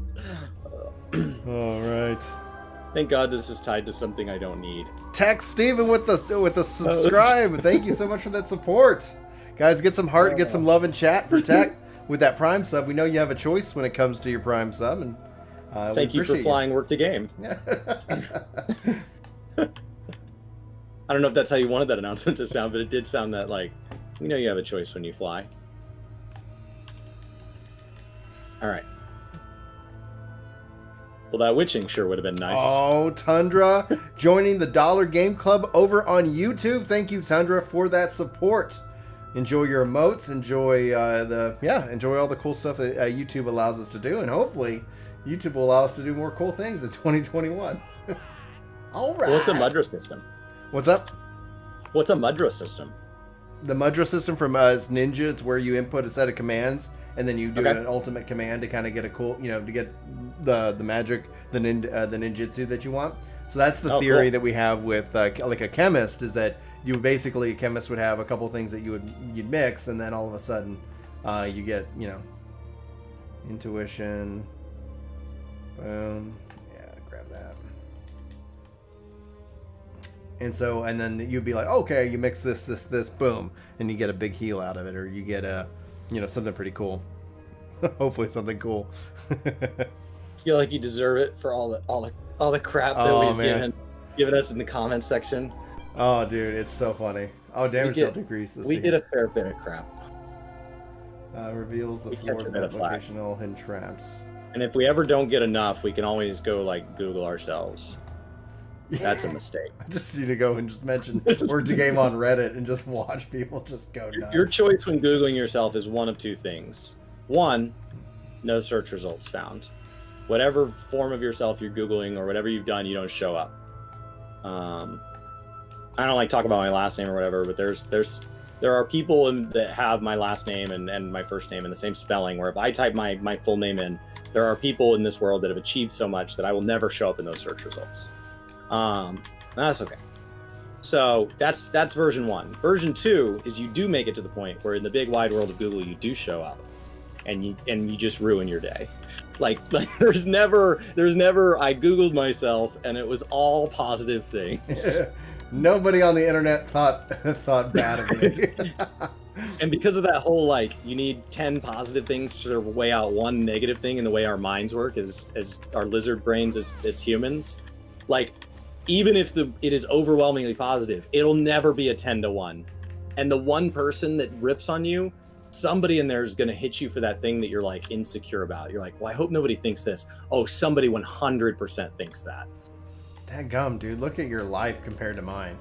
All right. Thank God this is tied to something I don't need. Text Steven with the subscribe. Thank you so much for that support. Guys, get some heart, get some love in chat for Tech with that Prime sub. We know you have a choice when it comes to your Prime sub, and thank you for flying work to game. I don't know if that's how you wanted that announcement to sound, but it did sound that like, we know you have a choice when you fly. All right. Well, that witching sure would have been nice. Oh, Tundra joining the Dollar Game Club over on YouTube. Thank you, Tundra, for that support. Enjoy your emotes. Enjoy enjoy all the cool stuff that YouTube allows us to do, and hopefully, YouTube will allow us to do more cool things in 2021. All right. What's a Mudra system? What's up? What's a Mudra system? The Mudra system from Ninja. It's where you input a set of commands, and then you do an ultimate command to kind of get a cool, to get the magic, the ninjutsu that you want. So that's the theory that we have with like a chemist, is that you basically, a chemist would have a couple things that you'd mix, and then all of a sudden you get intuition. Boom. Yeah, grab that. And then you'd be like, okay, you mix this, boom, and you get a big heal out of it, or you get a, something pretty cool. Hopefully something cool. I feel like you deserve it for all the crap that we've given us in the comments section. Oh, dude, it's so funny. Oh, damage dealt decrease. We did a fair bit of crap. Reveals the floor of locational hidden traps. And if we ever don't get enough, we can always go Google ourselves. That's a mistake. I just need to go and just mention Word to Game on Reddit and just watch people just go nuts. Your choice when Googling yourself is one of two things. One, no search results found. Whatever form of yourself you're Googling or whatever you've done, you don't show up. I don't talk about my last name or whatever, but there are people that have my last name and my first name in the same spelling, where if I type my full name in, there are people in this world that have achieved so much that I will never show up in those search results. That's okay. So that's version 1. Version 2 is you do make it to the point where in the big wide world of Google you do show up, and you just ruin your day. There's never I Googled myself and it was all positive things. Nobody on the internet thought bad of me. And because of that whole you need 10 positive things to weigh out one negative thing, in the way our minds work as our lizard brains as humans, even if it is overwhelmingly positive, it'll never be a 10-to-1. And the one person that rips on you, somebody in there is going to hit you for that thing that you're insecure about. You're like, well, I hope nobody thinks this. Oh, somebody 100% thinks that. Dadgum, dude, look at your life compared to mine.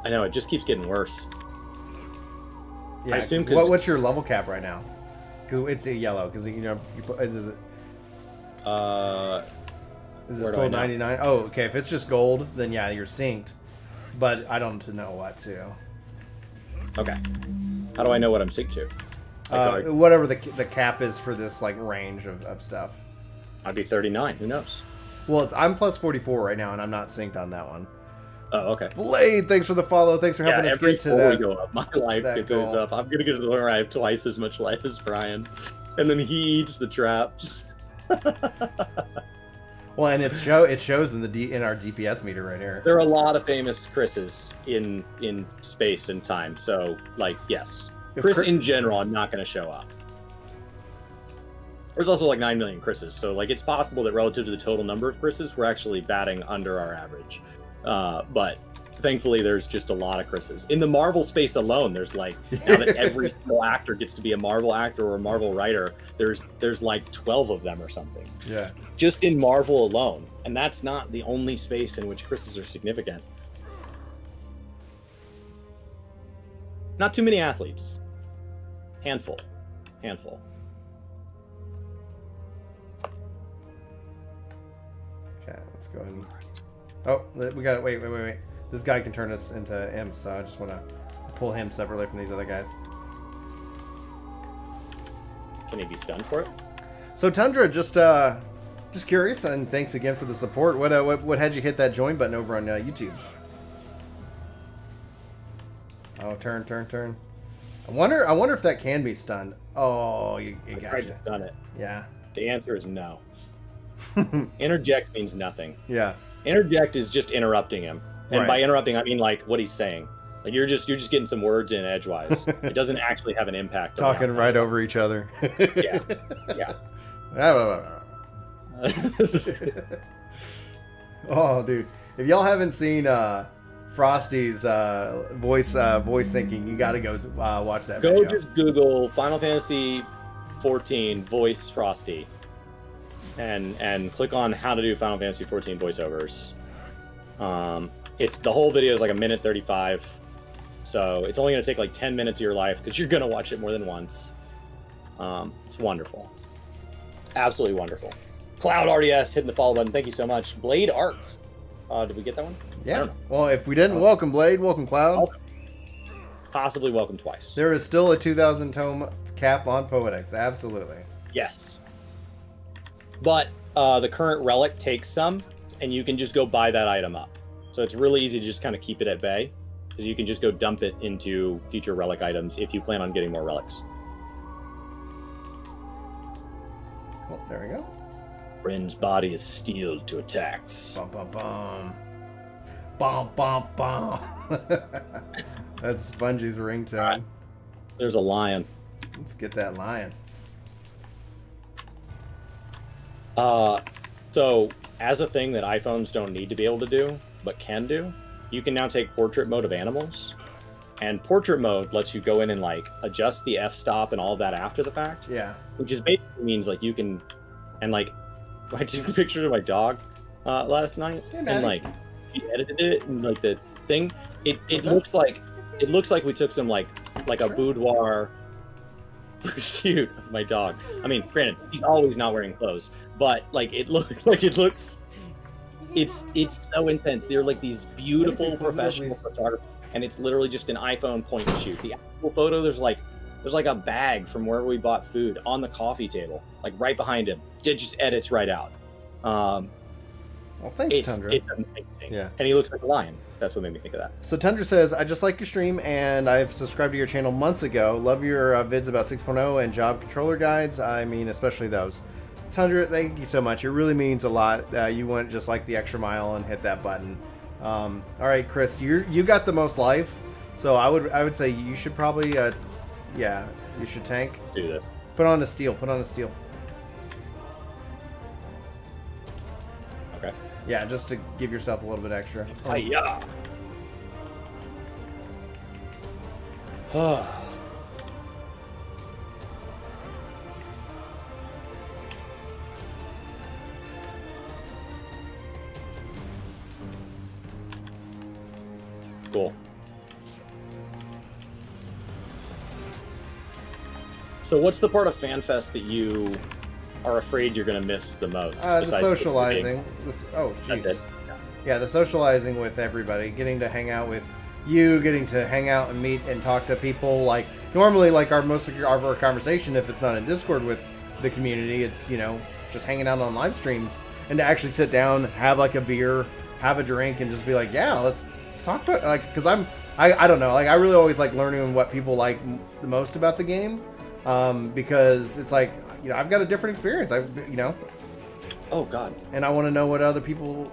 I know, it just keeps getting worse. Yeah, I assume what's your level cap right now? Because it's a yellow. Because is it still 99? Oh, okay. If it's just gold, then yeah, you're synced. But I don't know what to. Okay. How do I know what I'm synced to? Whatever the cap is for this range of stuff. I'd be 39. Who knows? Well, I'm plus 44 right now, and I'm not synced on that one. Oh, okay. Blade, thanks for the follow. Thanks for helping us get to that. Go up, my life goes up. I'm gonna get to the point where I have twice as much life as Brian, and then he eats the traps. Well, and it shows in in our DPS meter right here. There are a lot of famous Chris's in space and time. So, like, yes. Chris in general, I'm not going to show up. There's also like 9 million Chris's. So, like, it's possible that relative to the total number of Chris's, we're actually batting under our average. But thankfully, there's just a lot of Chris's. In the Marvel space alone, there's like, now that every single actor gets to be a Marvel actor or a Marvel writer, there's like 12 of them or something. Yeah. Just in Marvel alone. And that's not the only space in which Chris's are significant. Not too many athletes. Handful. Okay, let's go ahead and... Oh, we got it. Wait. This guy can turn us into imps, so I just want to pull him separately from these other guys. Can he be stunned for it? So Tundra, just curious, and thanks again for the support. What had you hit that join button over on YouTube? Oh, turn. I wonder if that can be stunned. Oh, you got tried to stun it. Yeah. The answer is no. Interject means nothing. Yeah. Interject is just interrupting him, and right. by interrupting, I mean like what he's saying. Like you're just getting some words in edgewise. It doesn't actually have an impact. Talking right over each other. Yeah. Oh, dude! If y'all haven't seen Frosty's voice syncing, you got to go watch that. Go video. just Google Final Fantasy XIV voice Frosty, and click on how to do Final Fantasy XIV voiceovers. It's the whole video is like 1:35, so it's only going to take like 10 minutes of your life because you're going to watch it more than once. It's wonderful, absolutely wonderful. Cloud RDS hitting the follow button. Thank you so much. Blade Arts. Did we get that one? Yeah. Well, if we didn't, welcome Blade, welcome Cloud. Possibly welcome twice. There is still a 2,000 tome cap on Poetics. Absolutely. Yes. But the current relic takes some, and you can just go buy that item up. So it's really easy to just kind of keep it at bay, because you can just go dump it into future relic items if you plan on getting more relics. Cool. There we go. Bryn's body is steeled to attacks. Bum, bum, bum. Bum, bum, bum. That's Bungie's ringtone. Right. There's a lion. Let's get that lion. So as a thing that iPhones don't need to be able to do, but can do, you can now take portrait mode of animals. And portrait mode lets you go in and like adjust the f-stop and all of that after the fact. Yeah. Which is basically means like you can, and like I took a picture of my dog last night, and like he edited it, and like the thing, it looks like we took some like a boudoir shoot of my dog. I mean, granted, he's always not wearing clothes, but like it looks, it's so intense. They're like these beautiful professional photographers, and it's literally just an iPhone point and shoot. The actual photo, there's like a bag from wherever we bought food on the coffee table, like right behind him. It just edits right out. Well, thanks, Tundra. It's amazing. Yeah. And he looks like a lion. That's what made me think of that. So Tundra says, I just like your stream, and I've subscribed to your channel months ago. Love your vids about 6.0 and job controller guides. I mean, especially those. Tundra, thank you so much. It really means a lot. You went just like the extra mile and hit that button. All right, Chris, you got the most life, so I would say you should probably, yeah, you should tank. Let's do this. Put on a steal. Okay. Yeah, just to give yourself a little bit extra. Hiya. Cool. So what's the part of FanFest that you are afraid you're going to miss the most? The socializing. Oh, That's jeez. it. Yeah, the socializing with everybody, getting to hang out with you, getting to hang out and meet and talk to people. Like normally, like most of our conversation, if it's not in Discord with the community, it's just hanging out on live streams, and to actually sit down, have like a beer, have a drink, and just be like, yeah, let's talk about like, because I don't know, like I really always like learning what people like the most about the game, because it's like I've got a different experience. Oh God. And I want to know what other people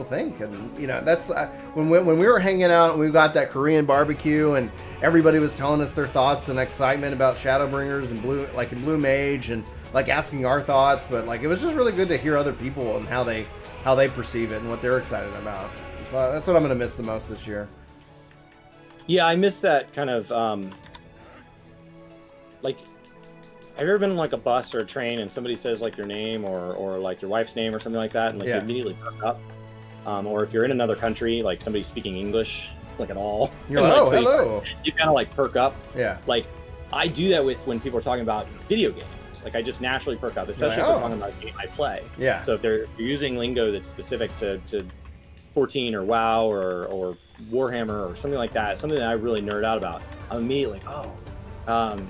think. And you know, that's when we were hanging out and we got that Korean barbecue and everybody was telling us their thoughts and excitement about Shadowbringers and Blue Mage and like asking our thoughts, but like it was just really good to hear other people and how they perceive it and what they're excited about. So that's what I'm going to miss the most this year. Yeah, I miss that kind of like. Have you ever been on like a bus or a train and somebody says like your name or like your wife's name or something like that, and like you immediately perk up? Or if you're in another country, like somebody speaking English like at all, you're like, oh, so hello. You kind of like perk up. Yeah. Like I do that with when people are talking about video games. Like I just naturally perk up, especially if they're talking about a game I play. Yeah. So if they're using lingo that's specific to 14 or WoW or Warhammer or something like that, something that I really nerd out about, I'm immediately like,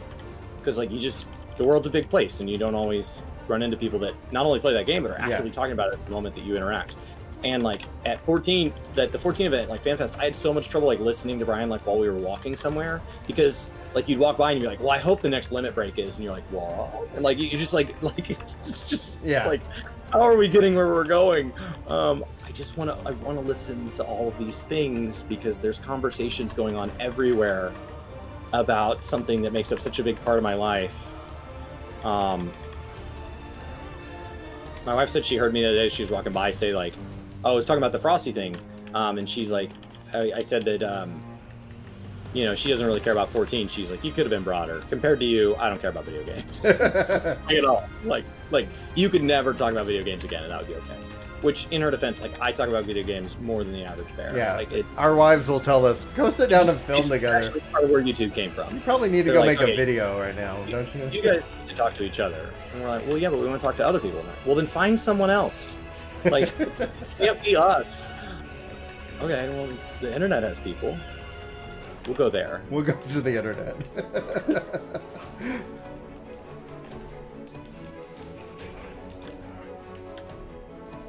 because like the world's a big place and you don't always run into people that not only play that game but are actively talking about it at the moment that you interact. And like at 14, the 14 event, like FanFest, I had so much trouble like listening to Brian like while we were walking somewhere, because like you'd walk by and you're like, well, I hope the next limit break is, and you're like, what? And like you just like it's just like, how are we getting where we're going? I want to listen to all of these things because there's conversations going on everywhere about something that makes up such a big part of my life. My wife said she heard me the other day. She was walking by say like, oh, I was talking about the Frosty thing. And she's like, I said that, you know, she doesn't really care about 14. She's like, you could have been broader. Compared to you, I don't care about video games. At all. Like you could never talk about video games again and that would be okay. Which, in her defense, like I talk about video games more than the average bear. Yeah, like our wives will tell us, go sit down and film together. Actually part of where YouTube came from. You probably need to go make a video right now, don't you? You guys need to talk to each other. And we're like, well, yeah, but we want to talk to other people now. Well, then find someone else. Like, it can't be us. Okay, well, the internet has people. We'll go there. We'll go to the internet.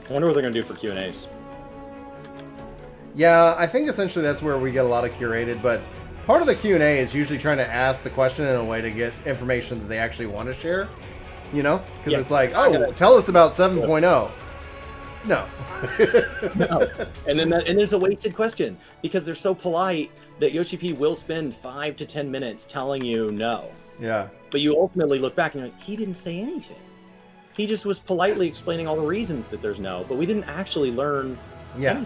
I wonder what they're going to do for Q&As. Yeah, I think essentially that's where we get a lot of curated, but part of the Q&A is usually trying to ask the question in a way to get information that they actually want to share, you know? Because it's like, oh, tell us about 7.0. No. No. And then it's a wasted question because they're so polite that Yoshi P will spend 5 to 10 minutes telling you no. Yeah. But you ultimately look back and you're like, he didn't say anything. He just was politely explaining all the reasons that there's no, but we didn't actually learn anything.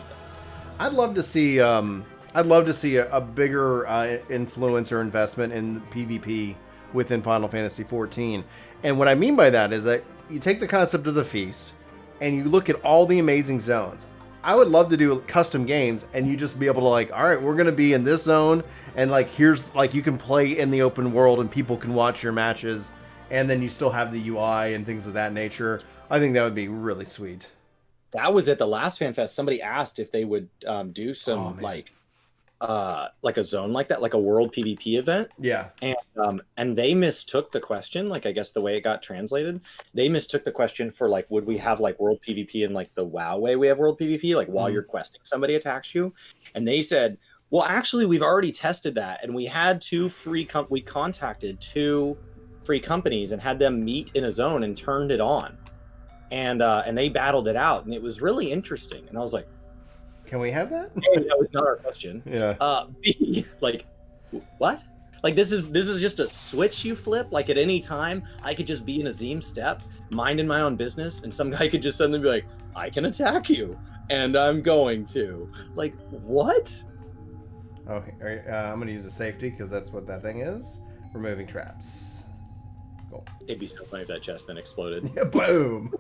I'd love to see a bigger influence or investment in PvP within Final Fantasy XIV. And what I mean by that is that you take the concept of the feast and you look at all the amazing zones. I would love to do custom games and you just be able to like, all right, we're going to be in this zone and like here's like you can play in the open world and people can watch your matches. And then you still have the UI and things of that nature. I think that would be really sweet. That was at the last FanFest. Somebody asked if they would do some like a zone like that, like a world PvP event. Yeah. And they mistook the question, like I guess the way it got translated, they mistook the question for like, would we have like world PvP in like the WoW way we have world PvP, like while you're questing, somebody attacks you, and they said, well, actually, we've already tested that, and we had we contacted 2 free companies and had them meet in a zone and turned it on, and they battled it out, and it was really interesting. And I was like, can we have that? A, that was not our question. Yeah. B, like, what? Like this is just a switch you flip. Like at any time, I could just be in a Zeem step, minding my own business, and some guy could just suddenly be like, I can attack you, and I'm going to. Like, what? Oh, I'm going to use a safety because that's what that thing is. Removing traps. Cool. It'd be so funny if that chest then exploded. Yeah, boom.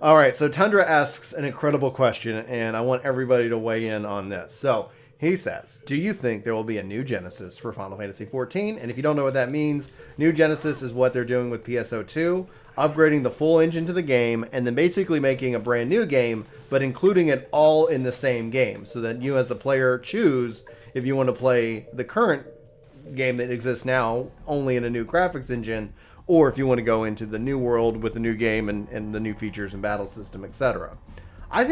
All right, so Tundra asks an incredible question, and I want everybody to weigh in on this. So he says, do you think there will be a new Genesis for Final Fantasy XIV? And if you don't know what that means, new Genesis is what they're doing with PSO2, upgrading the full engine to the game, and then basically making a brand new game, but including it all in the same game, so that you as the player choose if you want to play the current game that exists now only in a new graphics engine, or if you want to go into the new world with the new game and the new features and battle system, etc. I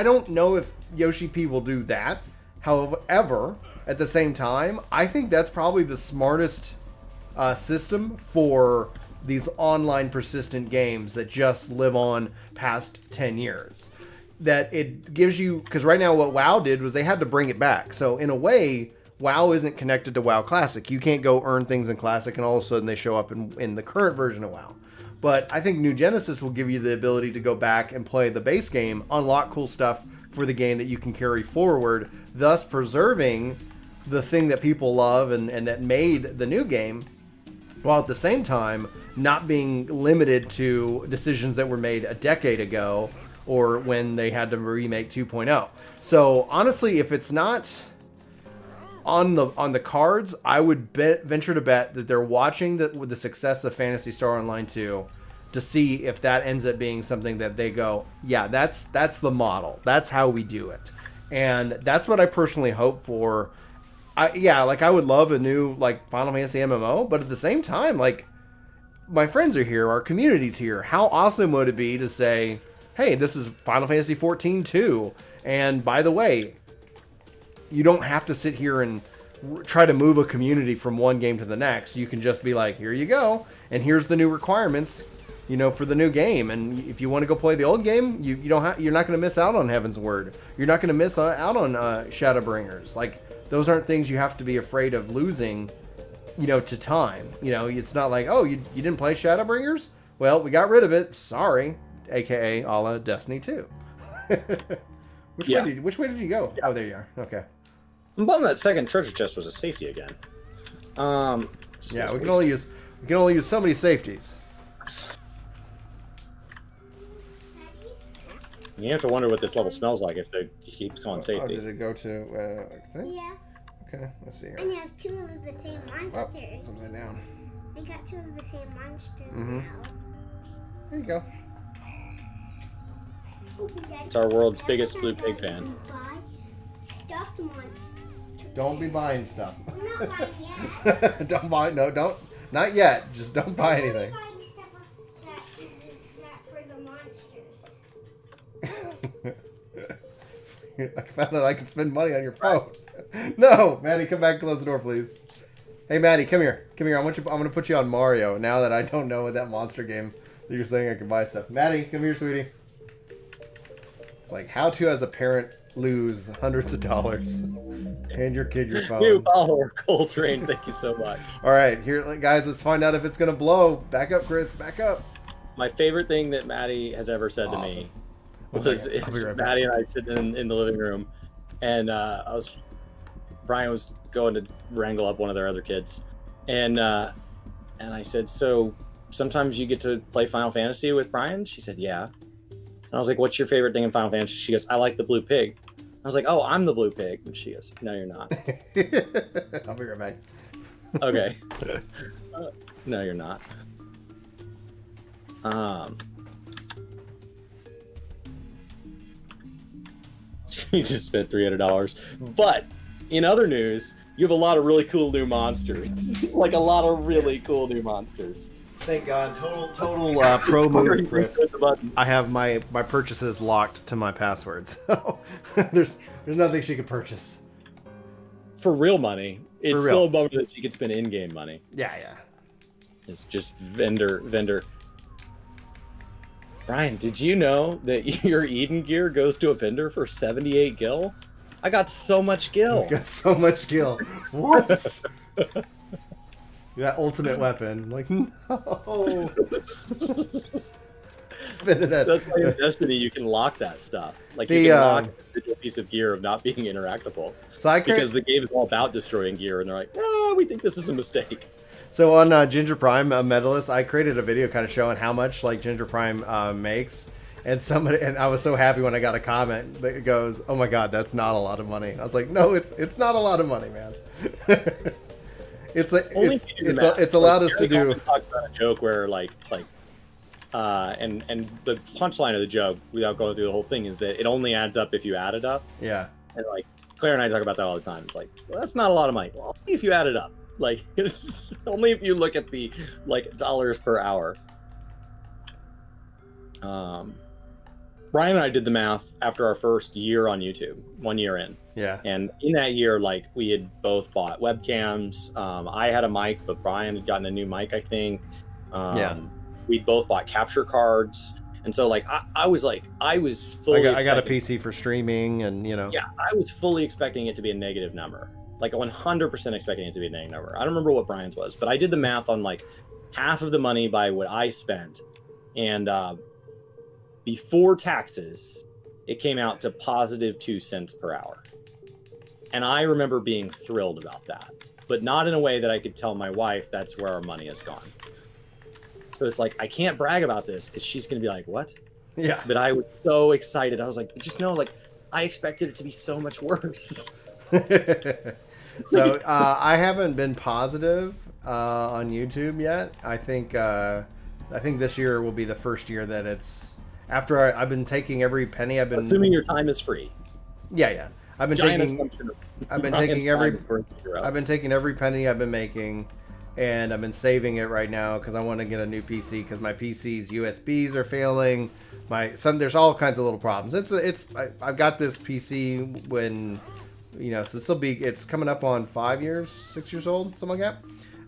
don't know if Yoshi P will do that. However, at the same time, I think that's probably the smartest system for these online persistent games that just live on past 10 years. That it gives you, because right now what WoW did was they had to bring it back. So in a way, WoW isn't connected to WoW Classic. You can't go earn things in Classic and all of a sudden they show up in the current version of WoW. But I think New Genesis will give you the ability to go back and play the base game, unlock cool stuff for the game that you can carry forward, thus preserving the thing that people love and that made the new game, while at the same time not being limited to decisions that were made a decade ago or when they had to remake 2.0. So honestly, if it's not on the cards, I would venture to bet that they're watching the success of Phantasy Star Online 2 to see if that ends up being something that they go, yeah, that's the model. That's how we do it. And that's what I personally hope for. I would love a new like Final Fantasy MMO, but at the same time, like, my friends are here, our community's here. How awesome would it be to say, hey, this is Final Fantasy XIV 2, and by the way, you don't have to sit here and try to move a community from one game to the next. You can just be like, here you go, and here's the new requirements, for the new game. And if you want to go play the old game, you're not going to miss out on Heaven's Word. You're not going to miss out on Shadowbringers. Like, those aren't things you have to be afraid of losing, to time. It's not like, oh, you didn't play Shadowbringers? Well, we got rid of it. Sorry. AKA a la Destiny 2. Which way did you go? Yeah. Oh, there you are. Okay. I'm bummed that second treasure chest was a safety again. Yeah, we can only use so many safeties. You have to wonder what this level smells like if it keeps calling safety. Oh, did it go to thing? Yeah. Okay, let's see here. And you have two of the same monsters. Oh, something down. I got two of the same monsters now. There you go. It's our world's biggest blue pig fan. Buy stuffed monsters. Don't be buying stuff. I'm not buying yet. Don't buy. No, don't. Not yet. Just don't buy anything. I'm buying stuff that is not for the monsters. I found out I can spend money on your phone. No, Maddie, come back and close the door, please. Hey, Maddie, come here. Come here. I'm going to put you on Mario now that I don't know what that monster game that you're saying I can buy stuff. Maddie, come here, sweetie. It's like how to, as a parent, lose hundreds of dollars. Hand your kid your phone. New follower, Coltrane. Thank you so much. All right, here, guys, let's find out if it's going to blow. Back up, Chris. Back up. My favorite thing that Maddie has ever said to me was right Maddie and I sitting in the living room, and Brian was going to wrangle up one of their other kids, and I said, so sometimes you get to play Final Fantasy with Brian? She said, yeah. And I was like, what's your favorite thing in Final Fantasy? She goes, I like the blue pig. I was like, oh, I'm the blue pig. And she goes, no, you're not. I'll be right back. Okay. No, you're not. She just spent $300. But in other news, you have a lot of really cool new monsters. Like a lot of really cool new monsters. Thank God. Total pro move, Chris. I have my purchases locked to my passwords. So there's nothing she could purchase. For real money. It's so bummed that she could spend in-game money. Yeah. It's just vendor. Brian, did you know that your Eden gear goes to a vendor for 78 gil? I got so much gil. You got so much gil. What? That ultimate weapon. Like, no. Spinning that. That's why in Destiny you can lock that stuff. Like, you can lock a piece of gear of not being interactable. Because the game is all about destroying gear, and they're like, oh, we think this is a mistake. So on Ginger Prime Medalist, I created a video kind of showing how much like Ginger Prime makes. And I was so happy when I got a comment that goes, "Oh my God, that's not a lot of money." I was like, "No, it's not a lot of money, man." It's allowed us to do. Talk about a joke where and the punchline of the joke, without going through the whole thing, is that it only adds up if you add it up. Yeah. And like Claire and I talk about that all the time. It's like, well, that's not a lot of money. Well, only if you add it up. Like, it's only if you look at the dollars per hour. Brian and I did the math after our first year on YouTube, 1 year in. Yeah. And in that year, we had both bought webcams. I had a mic, but Brian had gotten a new mic, I think. Yeah. We both bought capture cards, and so like I was fully. I got a PC for streaming, and you know. Yeah, I was fully expecting it to be a negative number, like 100% expecting it to be a negative number. I don't remember what Brian's was, but I did the math on like half of the money by what I spent, and before taxes, it came out to positive 2 cents per hour. And I remember being thrilled about that, but not in a way that I could tell my wife that's where our money has gone. So it's like, I can't brag about this because she's going to be like, what? Yeah. But I was so excited. I was like, just know, like, I expected it to be so much worse. So I haven't been positive on YouTube yet. I think this year will be the first year that it's after I've been taking every penny I've been. Assuming your time is free. Yeah. I've been taking every penny I've been making, and I've been saving it right now because I want to get a new PC because my PC's USBs are failing. There's all kinds of little problems. I've got this PC when, you know, so it's coming up on 6 years old, something like that.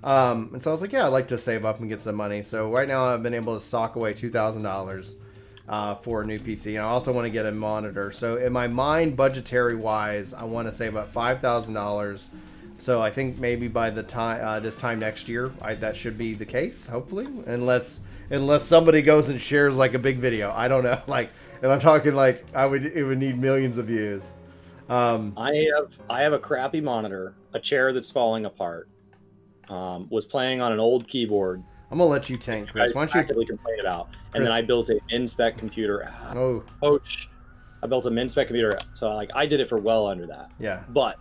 And so I was like, yeah, I'd like to save up and get some money. So right now I've been able to sock away $2,000 for a new PC, and I also want to get a monitor. So in my mind, budgetary wise, I want to save up $5,000. So I think maybe by the time this time next year, that should be the case, hopefully, unless somebody goes and shares like a big video. I don't know, like, and I'm talking like it would need millions of views. I have a crappy monitor, a chair that's falling apart. Was playing on an old keyboard. I'm gonna let you tank, Chris. Why don't you actively complain about? And then I built a min-spec computer. Coach, I built a min-spec computer, so like I did it for well under that. Yeah. But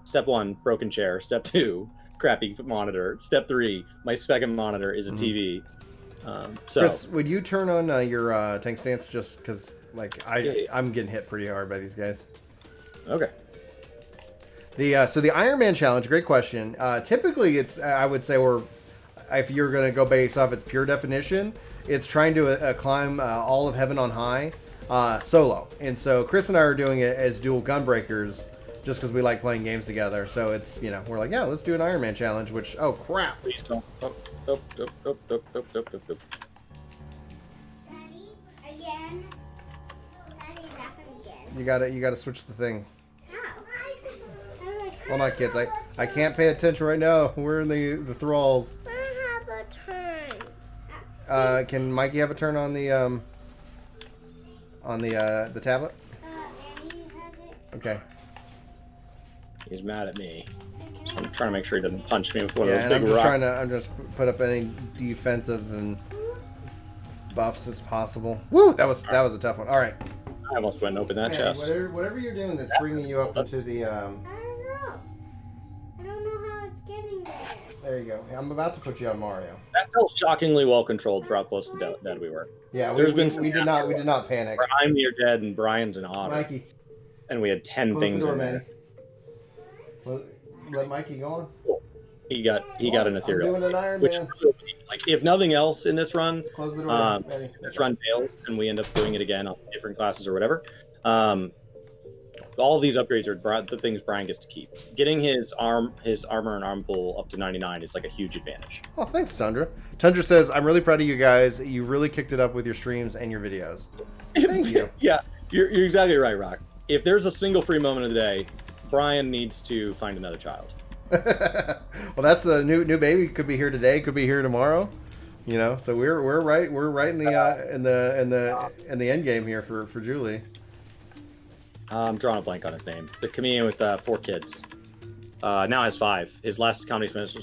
step 1, broken chair. Step 2, crappy monitor. Step 3, my second monitor is a TV. So Chris, would you turn on your tank stance just because like I'm getting hit pretty hard by these guys. Okay. So the Ironman challenge, great question. Typically, it's I would say, or if you're going to go based off its pure definition, it's trying to climb all of heaven on high solo. And so Chris and I are doing it as dual gunbreakers just because we like playing games together. So it's, you know, we're like, yeah, let's do an Ironman challenge, which, oh, crap. Please don't. Daddy, again. Daddy, it happened again. You gotta switch the thing. How? Hold on, kids. I can't pay attention right now. We're in the thralls. I have a turn. Can Mikey have a turn on the tablet? Daddy has it. Okay. He's mad at me. I'm trying to make sure he doesn't punch me with one Yeah, of and those I'm big just rocks. trying to put up any defensive and buffs as possible. Woo! That was a tough one. All right. I almost went and opened that Hey, chest. whatever you're doing that's bringing you up into the I don't know. I don't know how it's getting there. There you go. I'm about to put you on Mario. That felt shockingly well controlled for how close to dead we were. Yeah, There's been some we did not panic. Where I'm near dead and Brian's an otter. Mikey, And we had 10 close things the door, in Manny. there. Let Mikey go on. He got an ethereal. I'm doing an Iron Which, Man. like, if nothing else in this run, Close the door, Manny. this run fails and we end up doing it again on different classes or whatever. All of these upgrades are the things Brian gets to keep. Getting his armor and arm pull up to 99 is like a huge advantage. Oh, thanks, Tundra. Tundra says, I'm really proud of you guys. You really kicked it up with your streams and your videos. Thank you. Yeah, you're exactly right, Rock. If there's a single free moment of the day, Brian needs to find another child. Well, that's a new baby. Could be here today. Could be here tomorrow. You know, so we're right in the end game here for Julie. I'm drawing a blank on his name. The comedian with 4 kids. Now has 5. His last comedy special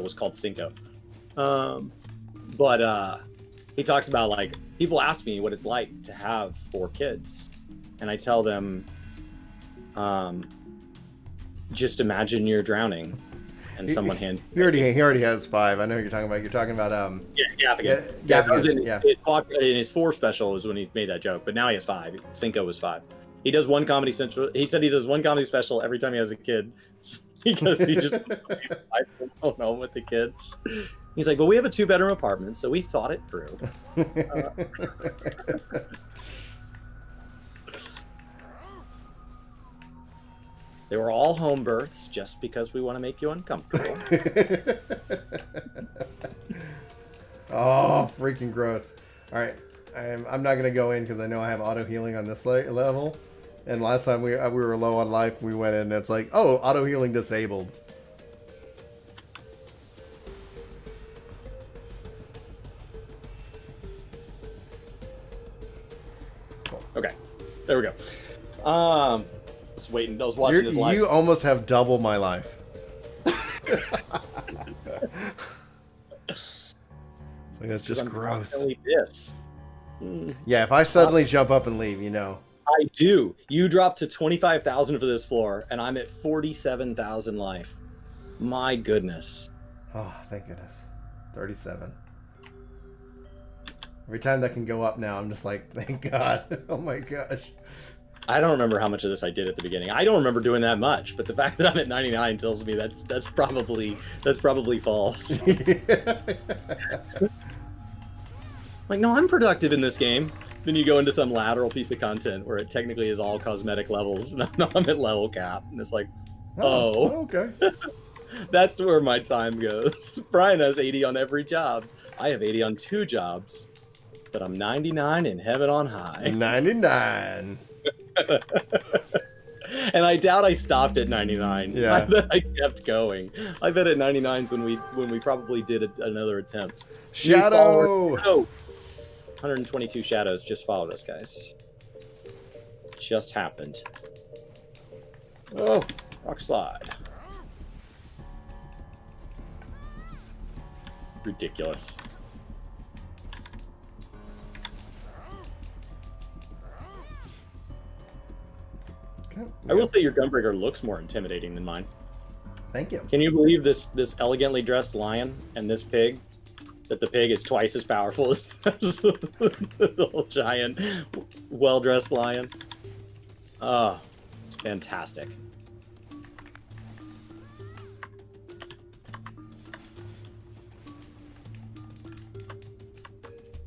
was called Cinco. But he talks about, like, people ask me what it's like to have 4 kids, and I tell them, just imagine you're drowning and someone hands. He already has 5. I know who you're talking about. You're talking about Gaffigan. Gaffigan. In his 4 special is when he made that joke, but now he has 5. Cinco was 5. He does one Comedy Central. He said he does one comedy special every time he has a kid because he just I don't know with the kids. He's like, well, we have a 2-bedroom apartment, so we thought it through. They were all home births just because we want to make you uncomfortable. Oh, freaking gross. All right. I'm not going to go in because I know I have auto healing on this level. And last time we were low on life, we went in and it's like, oh, auto healing disabled. Okay, there we go. I was waiting. I was watching his life. You almost have double my life. It's like, that's just gross. This. Yeah, if I suddenly jump up and leave, you know. I do. You dropped to 25,000 for this floor, and I'm at 47,000 life. My goodness. Oh, thank goodness. 37. Every time that can go up now, I'm just like, thank God. Oh my gosh. I don't remember how much of this I did at the beginning. I don't remember doing that much, but the fact that I'm at 99 tells me that's probably false. Like, no, I'm productive in this game. Then you go into some lateral piece of content where it technically is all cosmetic levels, and I'm at level cap, and it's like, oh. Okay. That's where my time goes. Brian has 80 on every job. I have 80 on 2 jobs, but I'm 99 in heaven on high. 99. And I doubt I stopped at 99. Yeah. I bet I kept going. I bet at 99 when we probably did another attempt. Shadow. 122 shadows just followed us, guys. Just happened. Oh, rock slide. Ridiculous. Okay. I will say your Gunbreaker looks more intimidating than mine. Thank you. Can you believe this elegantly dressed lion and this pig? That the pig is twice as powerful as the little giant, well-dressed lion. Oh, it's fantastic.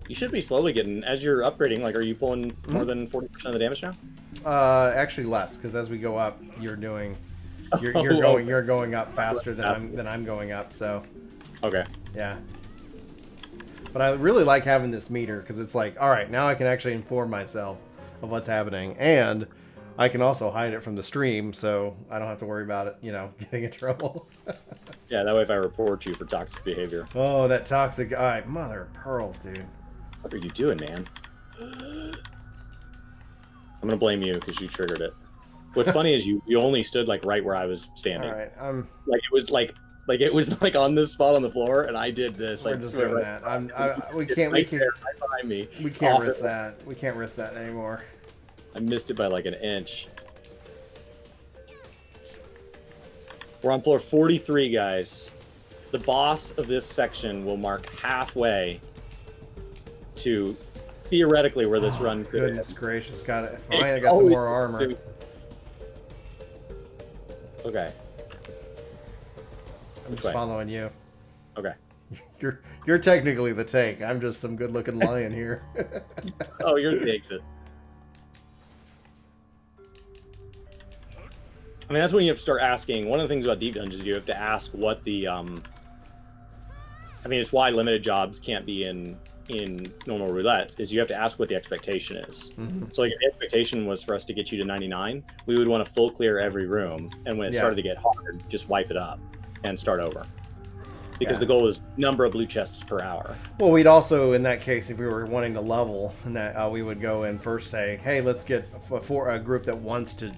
You should be slowly getting, as you're upgrading, like, are you pulling more than 40% of the damage now? Actually less, because as we go up, you're going up faster than I'm going up, so. Okay. Yeah. But I really like having this meter, because it's like, all right, now I can actually inform myself of what's happening, and I can also hide it from the stream, so I don't have to worry about it, getting in trouble. Yeah, that way if I report you for toxic behavior. Oh, that toxic guy. Mother of pearls, dude. What are you doing, man? I'm gonna blame you because you triggered it. What's funny is you only stood like right where I was standing. All right, like it was like on this spot on the floor, and I did this. We're like just doing that. We can't right behind me. We can't risk that. We can't risk that anymore. I missed it by like an inch. We're on floor 43, guys. The boss of this section will mark halfway to theoretically where this run could. Goodness gracious, got it. Fine, I got some more armor. Okay. I'm just following you. Okay. You're technically the tank. I'm just some good-looking lion here. Oh, yours takes it. I mean, that's when you have to start asking. One of the things about deep dungeons, you have to ask what the I mean, it's why limited jobs can't be in normal roulettes, is you have to ask what the expectation is. Mm-hmm. So like if the expectation was for us to get you to 99, we would want to full clear every room, and when it started to get hard, just wipe it up and start over. Because the goal is number of blue chests per hour. Well, we'd also, in that case, if we were wanting to level, and that we would go and first say, hey, let's get a group that wants to do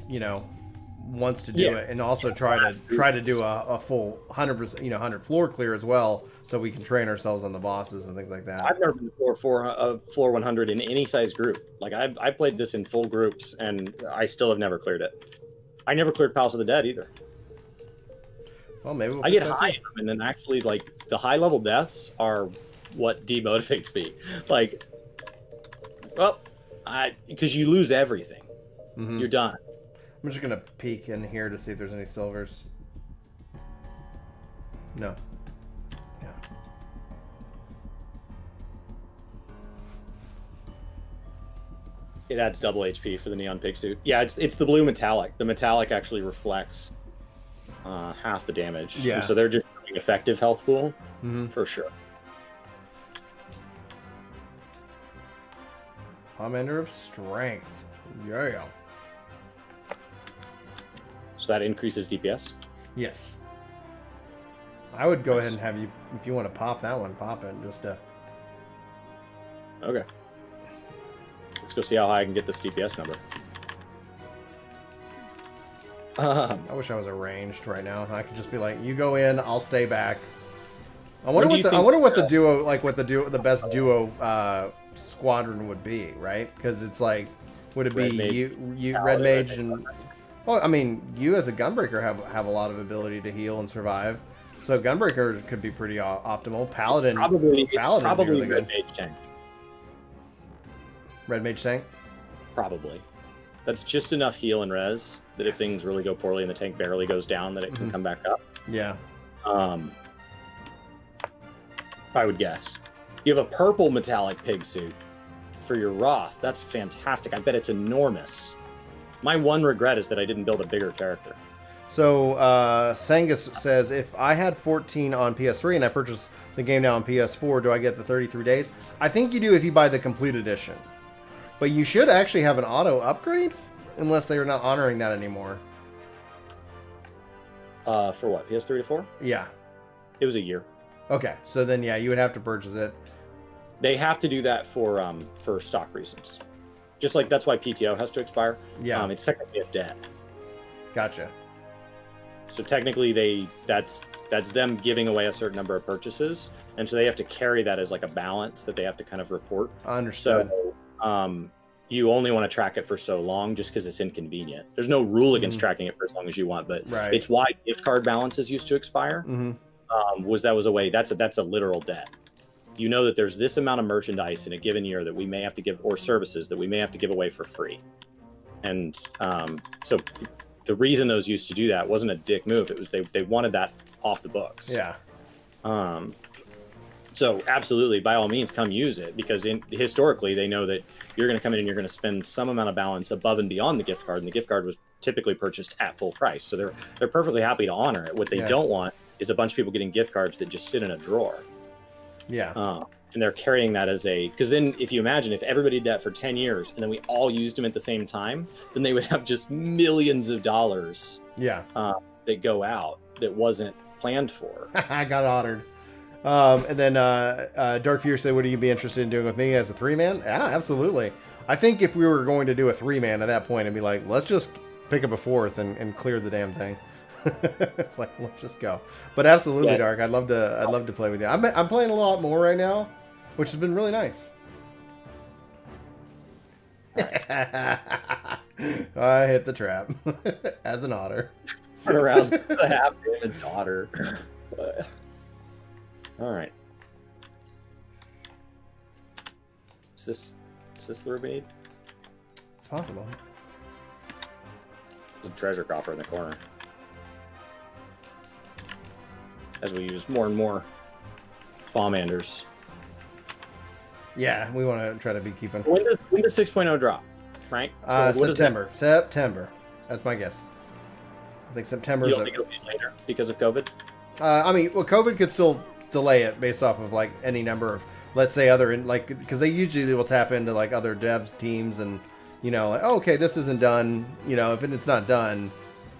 it, and also try to do a full 100%, 100 floor clear as well, so we can train ourselves on the bosses and things like that. I've never been to floor 100 in any size group. Like I've played this in full groups, and I still have never cleared it. I never cleared Palace of the Dead either. Well, maybe I get high in them, and then actually, like, the high level deaths are what demotivates me. Like, well, because you lose everything. Mm-hmm. You're done. I'm just gonna peek in here to see if there's any silvers. No. Yeah. It adds double HP for the neon pig suit. Yeah, it's the blue metallic. The metallic actually reflects half the damage. Yeah. And so they're just doing effective health pool for sure. Commander of Strength. Yeah. So that increases DPS. Yes. I would go ahead and have you, if you want to pop that one, pop it. Just Okay. Let's go see how high I can get this DPS number. I wish I was arranged right now. I could just be like, you go in, I'll stay back. I wonder what the duo, like what the best duo squadron would be, right? Because it's like, would it be you Red Mage and well, I mean, you as a Gunbreaker have a lot of ability to heal and survive, so Gunbreaker could be pretty optimal. Paladin probably really Red good. Mage tank. Red Mage tank. Probably. That's just enough heal and res that if things really go poorly and the tank barely goes down, that it can come back up. Yeah. I would guess. You have a purple metallic pig suit for your Roth. That's fantastic. I bet it's enormous. My one regret is that I didn't build a bigger character. So Sangus says, if I had 14 on PS3 and I purchased the game now on PS4, do I get the 33 days? I think you do if you buy the complete edition. But you should actually have an auto upgrade, unless they are not honoring that anymore. For what? PS3 to 4? Yeah. It was a year. Okay, so then yeah, you would have to purchase it. They have to do that for stock reasons. Just like that's why PTO has to expire. Yeah. It's technically a debt. Gotcha. So technically that's them giving away a certain number of purchases, and so they have to carry that as like a balance that they have to kind of report. Understood. So you only want to track it for so long just because it's inconvenient. There's no rule against tracking it for as long as you want, but it's why gift card balances used to expire. Was a way that's a literal debt. You know that there's this amount of merchandise in a given year that we may have to give, or services that we may have to give away for free. And so the reason those used to do that wasn't a dick move. It was they wanted that off the books. Yeah. So absolutely, by all means, come use it, because historically they know that you're going to come in and you're going to spend some amount of balance above and beyond the gift card, and the gift card was typically purchased at full price. So they're perfectly happy to honor it. What they don't want is a bunch of people getting gift cards that just sit in a drawer. Yeah. And they're carrying that as because then if you imagine if everybody did that for 10 years and then we all used them at the same time, then they would have just millions of dollars that go out that wasn't planned for. I got honored. And then Dark Fear said, would you be interested in doing with me as a 3-man? Yeah, absolutely. I think if we were going to do a 3-man at that point, I'd be like, let's just pick up a 4th and clear the damn thing. It's like, let's just go. But absolutely, Dark. I'd love to play with you. I'm playing a lot more right now, which has been really nice. I hit the trap as an otter. Turn around the half-damaged otter. All right. Is this the room we need? It's possible. There's a treasure copper in the corner. As we use more and more bombanders. Yeah, we want to try to be keeping. When does 6.0 drop, Frank? So September. That's my guess. I think September. You don't think it'll be later because of COVID? I mean, well, COVID could still delay it based off of like any number of, let's say, because they usually will tap into like other devs teams and like, oh, okay, this isn't done. If it's not done,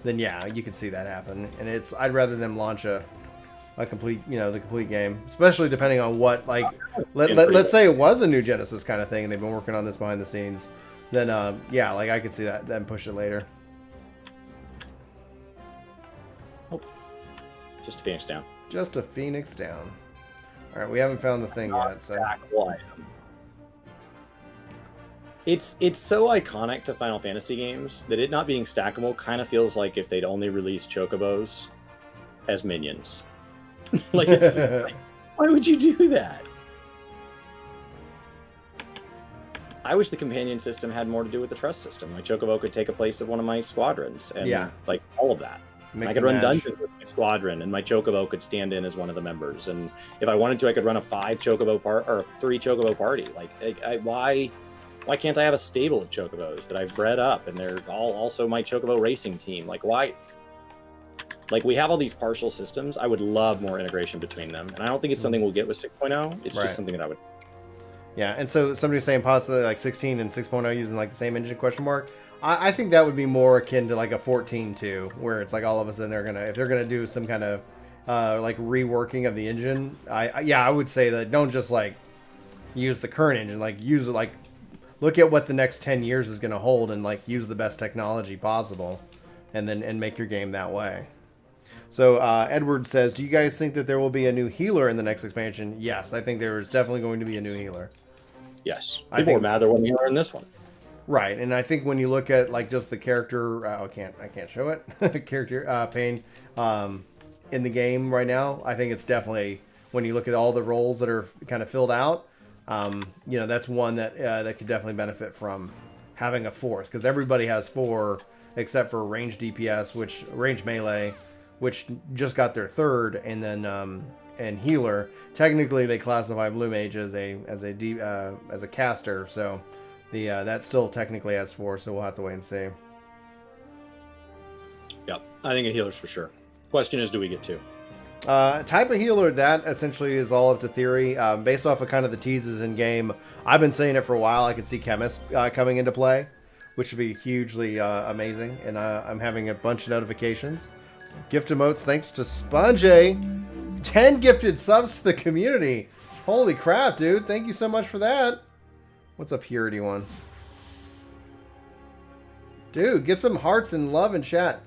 then yeah, you can see that happen. And I'd rather them launch a complete, the complete game, especially depending on what, like, let's say it was a new Genesis kind of thing and they've been working on this behind the scenes, then yeah, like I could see that, then push it later. Oh, just a Phoenix down. Just a Phoenix down. All right, we haven't found the thing yet, so. It's so iconic to Final Fantasy games that it not being stackable kind of feels like if they'd only released chocobos as minions. Like, why would you do that? I wish the companion system had more to do with the trust system. My chocobo could take a place of one of my squadrons, and like all of that. I could run dungeons with my squadron, and my chocobo could stand in as one of the members. And if I wanted to, I could run a 5 chocobo or a 3 chocobo party. Like, why Why can't I have a stable of chocobos that I've bred up and they're all also my chocobo racing team? Like, why? Like, we have all these partial systems. I would love more integration between them. And I don't think it's something we'll get with 6.0. It's Right. just something that I would. Yeah, and so somebody's saying possibly like 16 and 6.0 using like the same engine question mark. I think that would be more akin to like a 14.2, where it's like all of a sudden if they're gonna do some kind of like reworking of the engine. I would say that don't just like use the current engine, like use it, like look at what the next 10 years is gonna hold and like use the best technology possible, and make your game that way. So Edward says, do you guys think that there will be a new healer in the next expansion? Yes, I think there is definitely going to be a new healer. Yes. I People think- were mad there wasn't healer in this one. Right, and I think when you look at like just the character, I can't show it, character pain in the game right now. I think it's definitely, when you look at all the roles that are kind of filled out, that's one that that could definitely benefit from having a fourth, because everybody has 4 except for range DPS, which range melee, which just got their 3rd, and then and healer. Technically, they classify blue mage as a caster, so. That still technically has 4, so we'll have to wait and see. Yep. I think a healer's for sure. Question is, do we get 2? Type of healer, that essentially is all up to theory. Based off of kind of the teases in game, I've been saying it for a while. I could see Chemist coming into play, which would be hugely amazing. And I'm having a bunch of notifications. Gift emotes, thanks to Sponge. 10 gifted subs to the community. Holy crap, dude. Thank you so much for that. What's a purity one? Dude, get some hearts and love in chat.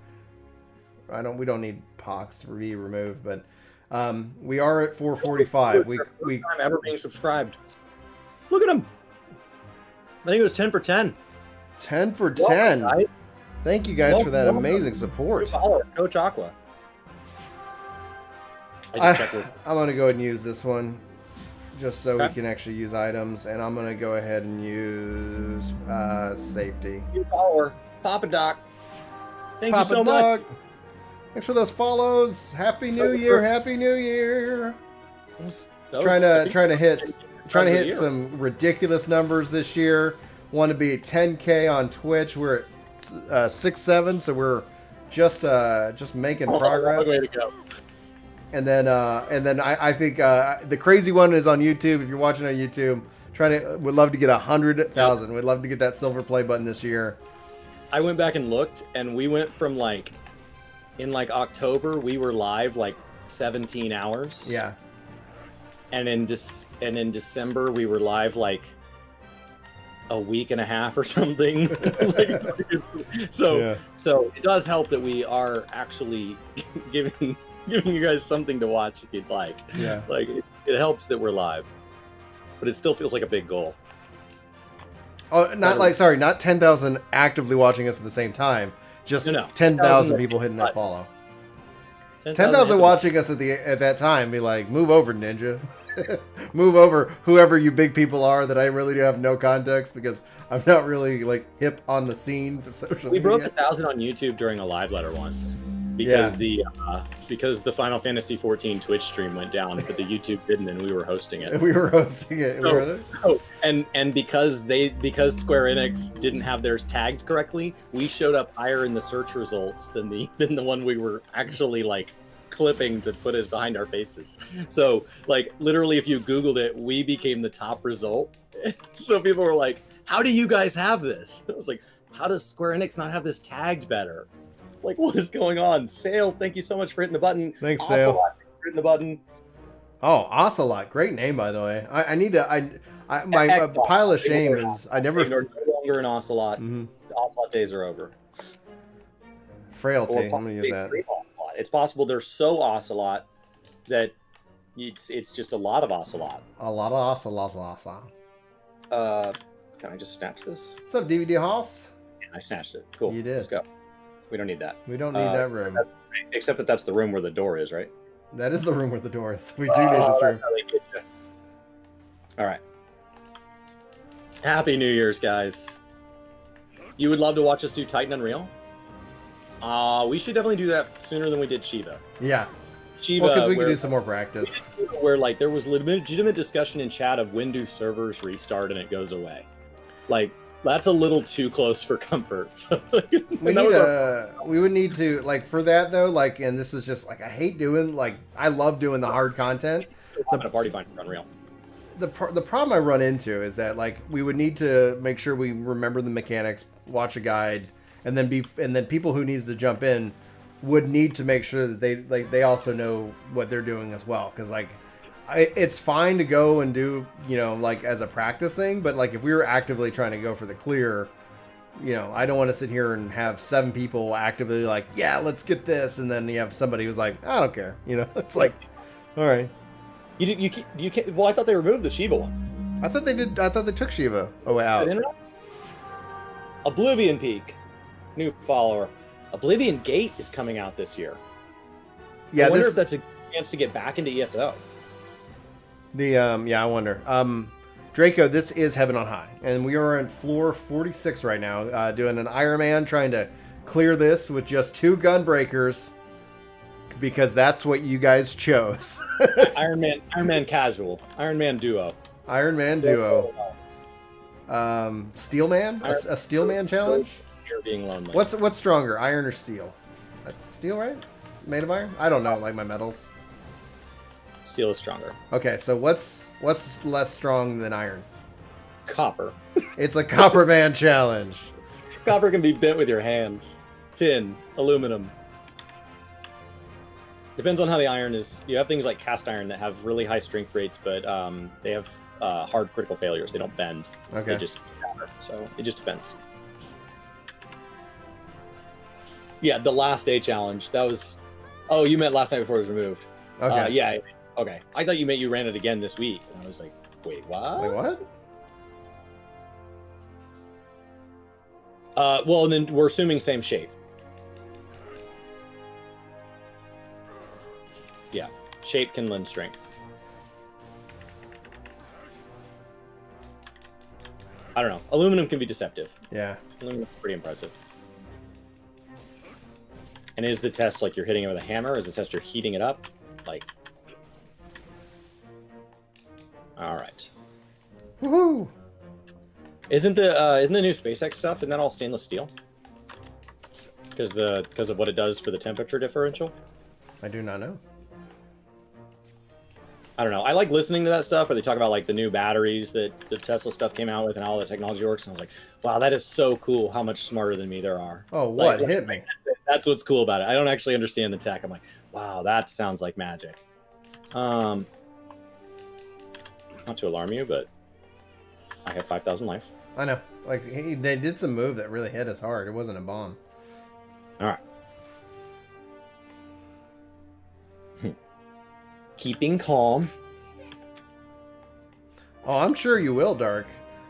We don't need pox to be removed, but we are at 445. First time ever being subscribed. Look at him. I think it was 10 for 10. 10 for 10. Guys. Thank you guys for that amazing support. Coach Aqua. I'm going to go ahead and use this one, just so Okay. we can actually use items, and I'm going to go ahead and use safety. New follower, Papa Doc. Thank Papa you so Doc. much. Thanks for those follows. Happy New Year. Happy New Year. Those- Trying to hit of the year. some ridiculous numbers this year. Want to be 10K on Twitch. We're at 6-7, so we're just making progress. Way to go. And then I think the crazy one is on YouTube. If you're watching on YouTube, would love to get 100,000. We'd love to get that silver play button this year. I went back and looked, and we went from in October, we were live 17 hours. Yeah. And in December, we were live a week and a half or something. So it does help that we are actually giving you guys something to watch if you'd like. Yeah. It helps that we're live, but it still feels like a big goal. Oh, not 10,000 actively watching us at the same time. Just No. 10,000 people hitting that follow. 10,000 10,000 watching us at that time. Be like, move over, Ninja. Move over, whoever you big people are that I really do have no context, because I'm not really hip on the scene for social We media. broke 1,000 on YouTube during a live letter once because because the Final Fantasy XIV Twitch stream went down, but the YouTube didn't, and we were hosting it. We were hosting it. And because Square Enix didn't have theirs tagged correctly, we showed up higher in the search results than the one we were actually clipping to put as behind our faces. So literally, if you Googled it, we became the top result. So people were like, "How do you guys have this?" I was like, "How does Square Enix not have this tagged better? What is going on?" Sale, thank you so much for hitting the button. Thanks, Ocelot, Sale. thank you for hitting the button. Oh, Ocelot, great name, by the way. I need to. My pile of shame is I never. They're no longer an Ocelot. Mhm. The Ocelot days are over. Frailty. Or I'm gonna use that. possibly Ocelot. It's possible they're so Ocelot that it's just a lot of Ocelot. A lot of Ocelot. Can I just snatch this? What's up, DVD Hoss? Yeah, I snatched it. Cool. You did. Let's go. We don't need that. We don't need that room. Except that that's the room where the door is, right? That is the room where the door is. We do need this room. That's how they get you. All right. Happy New Year's, guys. You would love to watch us do Titan Unreal? We should definitely do that sooner than we did Shiva. Yeah. Shiva, Well, because we can do some more practice. where there was legitimate discussion in chat of when do servers restart and it goes away. Like, that's a little too close for comfort. So, We would need to, like, for that though, like, and this is just like, I hate doing, like, I love doing the hard content. a party finder Unreal. The problem I run into is that, like, we would need to make sure we remember the mechanics, watch a guide, and then people who needs to jump in would need to make sure that they also know what they're doing as well. Because, like, it's fine to go and do, you know, like, as a practice thing, but, like, if we were actively trying to go for the clear, you know, I don't want to sit here and have 7 people actively like, yeah, let's get this, and then you have somebody who's like, I don't care, you know. It's like, all right. You can't. Well, I thought they removed the Shiva one. I thought they did. I thought they took Shiva out. Oblivion Peak, new follower. Oblivion Gate is coming out this year. Yeah, I wonder if that's a chance to get back into ESO. I wonder. Draco, this is Heaven on High, and we are on floor 46 right now, doing an Ironman, trying to clear this with just 2 gunbreakers, because that's what you guys chose. Ironman Casual, Ironman Duo. Steelman? A Steelman challenge? You're being lonely. What's stronger, iron or steel? Steel, right? Made of iron? I don't know, like my metals. Steel is stronger. Okay, so what's less strong than iron? Copper. It's a copper man challenge. Copper can be bent with your hands. Tin, aluminum. Depends on how the iron is. You have things like cast iron that have really high strength rates, but they have hard critical failures. They don't bend. Okay. They just shatter. So it just depends. Yeah, the last day challenge. That was. Oh, you meant last night before it was removed. Okay. Yeah. Okay. I thought you meant you ran it again this week. And I was like, wait, what? Like what? Well, then we're assuming same shape. Yeah, shape can lend strength. I don't know. Aluminum can be deceptive. Yeah. Aluminum's pretty impressive. And is the test like you're hitting it with a hammer? Is the test you're heating it up? Like. All right. Woohoo! Isn't the new SpaceX stuff? Isn't that all stainless steel? Because of what it does for the temperature differential. I do not know. I don't know. I like listening to that stuff where they talk about like the new batteries that the Tesla stuff came out with and how all the technology works. And I was like, wow, that is so cool how much smarter than me there are. Oh, what? Like, Hit me. That's what's cool about it. I don't actually understand the tech. I'm like, wow, that sounds like magic. Not to alarm you, but I have 5,000 life. I know. Like, they did some move that really hit us hard. It wasn't a bomb. All right. Keeping calm. Oh, I'm sure you will, Dark.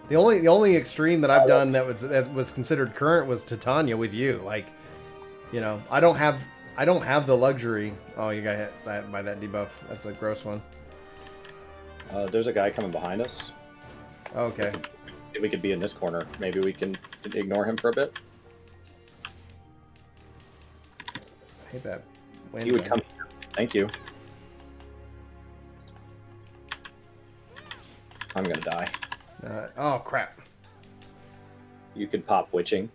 The only extreme that I've done that was considered current was Titania with you. Like, you know, I don't have the luxury. Oh, you got hit by that debuff. That's a gross one. There's a guy coming behind us. Okay. If we could be in this corner, maybe we can ignore him for a bit. I hate that. He would come here. Thank you. I'm gonna die. Oh, crap. You could pop witching.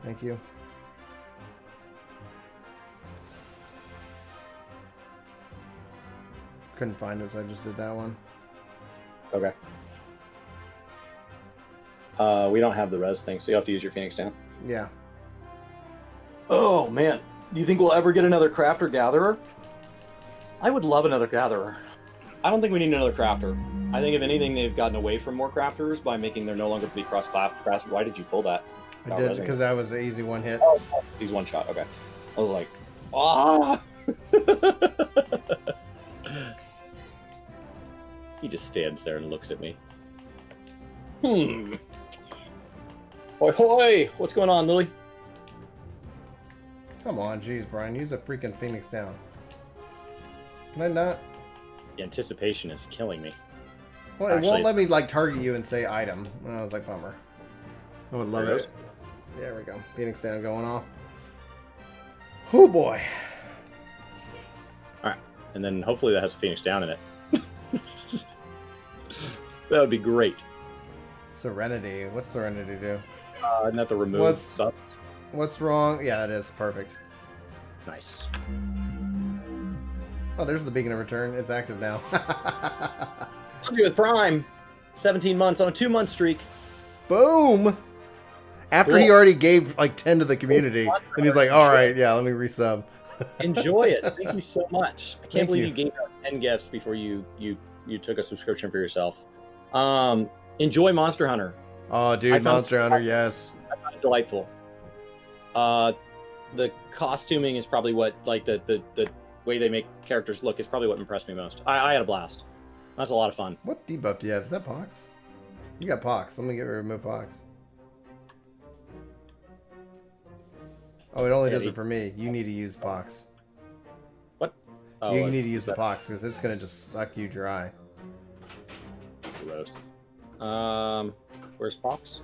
Thank you. Couldn't find it, so I just did that one. Okay. We don't have the res thing, so you have to use your Phoenix down. Yeah. Oh, man. Do you think we'll ever get another Crafter Gatherer? I would love another Gatherer. I don't think we need another Crafter. I think, if anything, they've gotten away from more Crafters by making there no longer be cross-class. Why did you pull that? I did, because that was an easy one hit. Oh, he's one shot. Okay. I was like, ah! He just stands there and looks at me. Hoi hoi! What's going on, Lily? Come on, jeez, Brian. Use a freaking Phoenix down. Can I not? The anticipation is killing me. Well, it won't let me, like, target you and say item. And I was like, bummer. I would love it. There we go. Phoenix down going off. Oh, boy. Alright. And then hopefully that has a Phoenix down in it. That would be great. Serenity. What's Serenity do? Not the remove stuff. What's wrong? Yeah, it is. Perfect. Nice. Oh, there's the beacon of return. It's active now. Something with Prime. 17 months on a 2-month streak. Boom! After he already gave like 10 to the community, and he's like, all right, yeah, let me resub. Enjoy it. Thank you so much. I can't Thank believe you. you gave out 10 gifts before you took a subscription for yourself. Enjoy Monster Hunter. Oh, dude, Monster Hunter, yes. I found it delightful. The costuming is probably what, like the way they make characters look is probably what impressed me most. I had a blast. That's a lot of fun. What debuff do you have? Is that Pox? You got Pox. Let me get remove Pox. Oh, it only does it for me. You need to use Pox. What? Oh, you need to use the Pox because it's gonna just suck you dry. Roast. Where's Pox?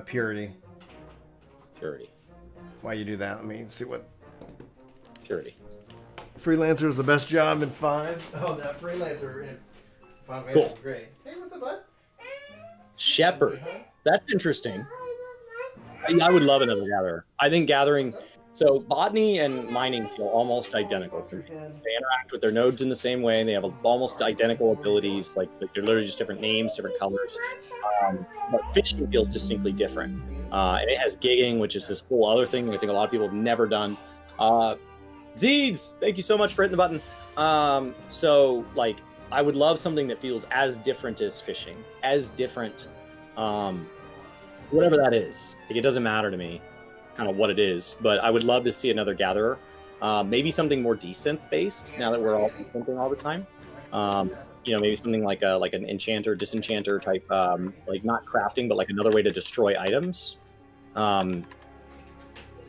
Purity. Purity. Why you do that? Let me see what. Purity. Freelancer is the best job in 5. Oh, that Freelancer in Final Fantasy is great. Hey, what's up, bud? Shepherd. That's interesting. I would love another gatherer. I think gathering. So botany and mining feel almost identical to me. They interact with their nodes in the same way. They have almost identical abilities. Like they're literally just different names, different colors. But fishing feels distinctly different. And it has gigging, which is this whole other thing that I think a lot of people have never done. Zeeds, thank you so much for hitting the button. So like, I would love something that feels as different as fishing, as different, whatever that is. Like, it doesn't matter to me kind of what it is, but I would love to see another gatherer. Maybe something more desynth based now that we're all desynthing all the time. You know, maybe something like an enchanter, disenchanter type, like not crafting, but like another way to destroy items. You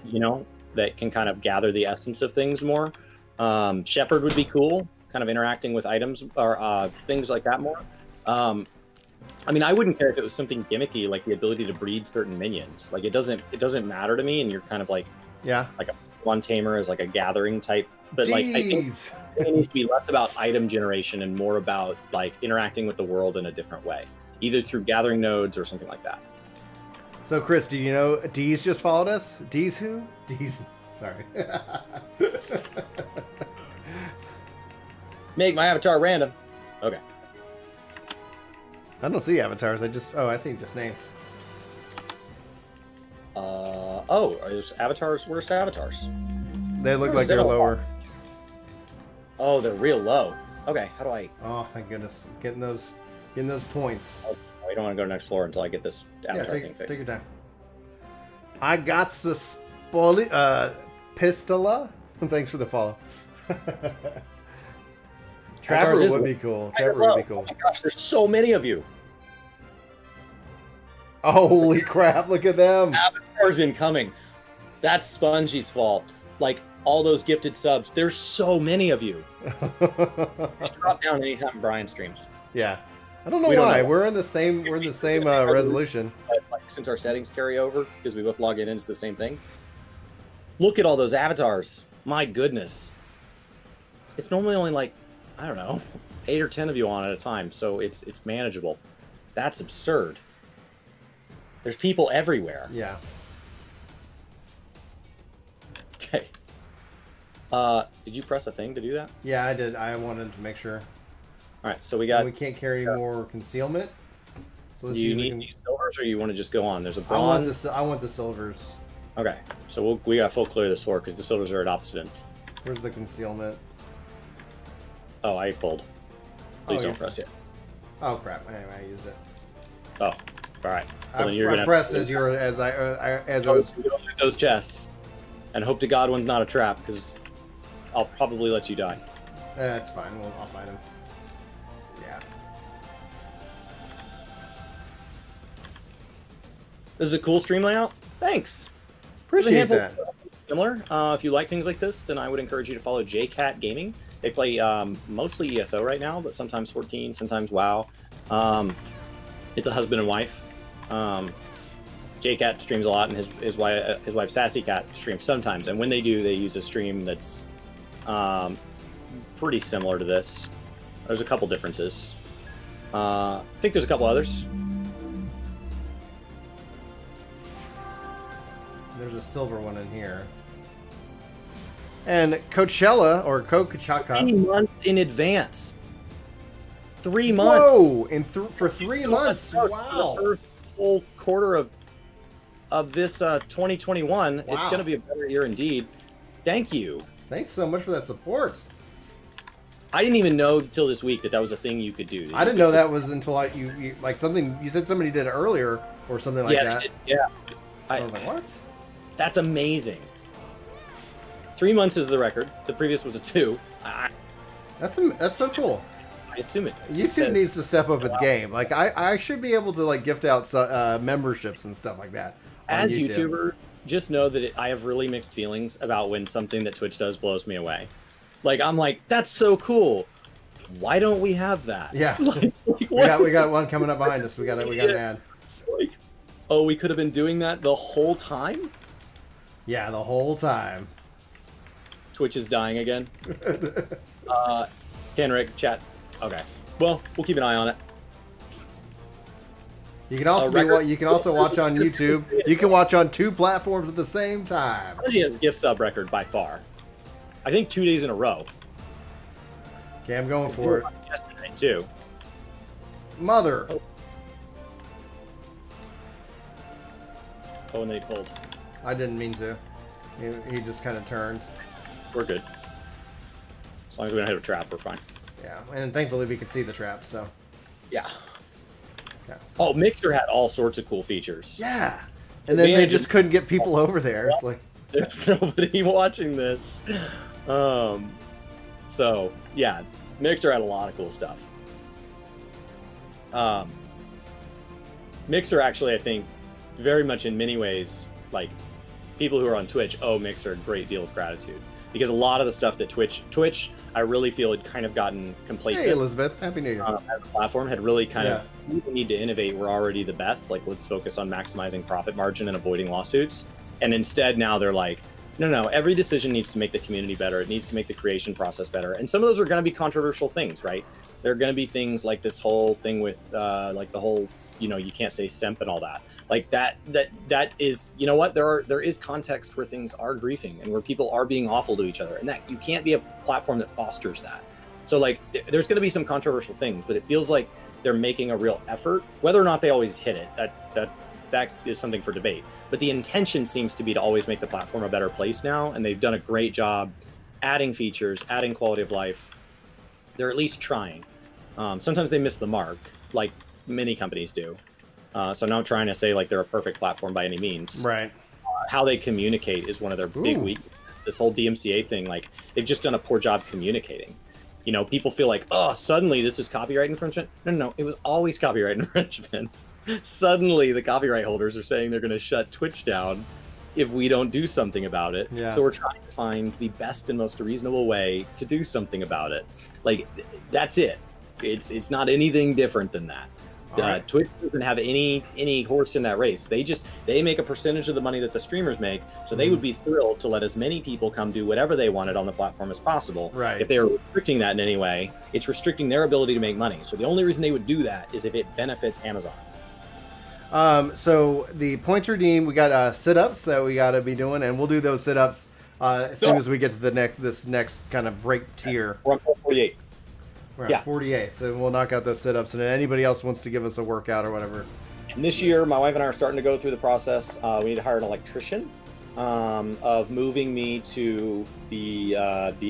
know, that can kind of gather the essence of things more. Shepherd would be cool, kind of interacting with items or things like that more. I mean, I wouldn't care if it was something gimmicky, like the ability to breed certain minions. Like it doesn't matter to me, and you're kind of like, yeah, like a one tamer is like a gathering type. But like, I think it needs to be less about item generation and more about like interacting with the world in a different way, either through gathering nodes or something like that. So, Chris, do you know Deez just followed us? Deez who? Deez. Sorry. Make my avatar random. Okay. I don't see avatars. I see just names. Oh, are those avatars? Where's the avatars? They look like they're lower. Oh, they're real low. Okay, how do I? Oh, thank goodness. Getting those points. Oh, I don't want to go to the next floor until I get this avatar thing fixed. Take your time. I got Pistola. Thanks for the follow. Trapper would be cool. Trapper would be cool. Oh my gosh, there's so many of you. Holy crap, look at them. Avatars incoming. That's Spongy's fault. Like, all those gifted subs, there's so many of you. Drop down anytime Brian streams. Yeah. I don't know why. We're in the same resolution. Like, since our settings carry over, because we both log in, it's the same thing. Look at all those avatars. My goodness. It's normally only like, I don't know, 8 or 10 of you on at a time, so it's manageable. That's absurd. There's people everywhere. Yeah. Okay. Did you press a thing to do that? Yeah, I did. I wanted to make sure. All right, so we got. And we can't carry more concealment. So let's do you need these silvers, or you want to just go on? There's a bronze. I want the silvers. Okay, so we got full clear this floor because the silvers are at opposite ends. Where's the concealment? Oh, I pulled. Please don't press yet. Oh crap! Anyway, I used it. Oh, all right. Well, I pressed as I was those chests, and hope to God one's not a trap because I'll probably let you die. That's fine. I'll find him. Yeah. This is a cool stream layout. Thanks. Appreciate that. Similar. If you like things like this, then I would encourage you to follow JCat Gaming. They play mostly ESO right now, but sometimes 14, sometimes WoW. It's a husband and wife. JCat streams a lot, and his wife Sassy Cat streams sometimes. And when they do, they use a stream that's pretty similar to this. There's a couple differences. I think there's a couple others. there's a silver one in here. And Coachella, or Coachella. 3 months in advance. 3 months. Whoa! For 3 months. Wow. The first whole quarter of this 2021. Wow. It's going to be a better year indeed. Thank you. Thanks so much for that support. I didn't even know until this week that was a thing you could do. I didn't know that was until you like something. You said somebody did it earlier or something like that. Yeah. I was like, what? That's amazing. 3 months is the record. The previous was a 2. That's so cool. I assume it. YouTube needs to step up its game. Like I should be able to like gift out memberships and stuff like that. As YouTuber, just know that I have really mixed feelings about when something that Twitch does blows me away. Like I'm like, that's so cool. Why don't we have that? Yeah. we got one coming up behind us. We got an ad. Like, oh, we could have been doing that the whole time? Yeah, the whole time. Twitch is dying again. Kenrick, chat. Okay. Well, we'll keep an eye on it. You can also you can also watch on YouTube. You can watch on 2 platforms at the same time. He has gift sub record by far. I think 2 days in a row. Okay, I'm going for it. Yesterday too. Mother. Oh, and they pulled. I didn't mean to. He just kind of turned. We're good. As long as we don't hit a trap, we're fine. Yeah, and thankfully we could see the trap, so. Yeah. Okay. Oh, Mixer had all sorts of cool features. Yeah. And then they just couldn't get people over there. It's like there's nobody watching this. So yeah, Mixer had a lot of cool stuff. Mixer actually, I think, very much in many ways, like people who are on Twitch owe Mixer a great deal of gratitude. Because a lot of the stuff that Twitch, I really feel had kind of gotten complacent. Hey, Elizabeth, Happy New Year. As a platform had really kind of, we need to innovate. We're already the best. Like, let's focus on maximizing profit margin and avoiding lawsuits. And instead, now they're like, no, every decision needs to make the community better. It needs to make the creation process better. And some of those are going to be controversial things, right? There are going to be things like this whole thing with, like the whole, you can't say simp and all that. Like that is, you know what, there is context where things are griefing and where people are being awful to each other, and that you can't be a platform that fosters that. So like there's going to be some controversial things, but it feels like they're making a real effort. Whether or not they always hit it, that is something for debate, but the intention seems to be to always make the platform a better place now, and they've done a great job adding features, adding quality of life. They're at least trying. Sometimes they miss the mark, like many companies do. So I'm not trying to say like they're a perfect platform by any means. Right. How they communicate is one of their big weaknesses. This whole DMCA thing, like they've just done a poor job communicating. People feel like, oh, suddenly this is copyright infringement. No, it was always copyright infringement. Suddenly the copyright holders are saying they're going to shut Twitch down if we don't do something about it. Yeah. So we're trying to find the best and most reasonable way to do something about it. Like, that's it. It's not anything different than that. Right. Twitch doesn't have any horse in that race. They make a percentage of the money that the streamers make, so they would be thrilled to let as many people come do whatever they wanted on the platform as possible. Right. If they were restricting that in any way, it's restricting their ability to make money. So the only reason they would do that is if it benefits Amazon. So the points redeemed, we got sit-ups that we got to be doing, and we'll do those sit-ups as soon as we get to this next kind of break tier. We're on 48. We're at 48, so we'll knock out those sit-ups, and then anybody else wants to give us a workout or whatever. And this year, my wife and I are starting to go through the process. We need to hire an electrician of moving me to the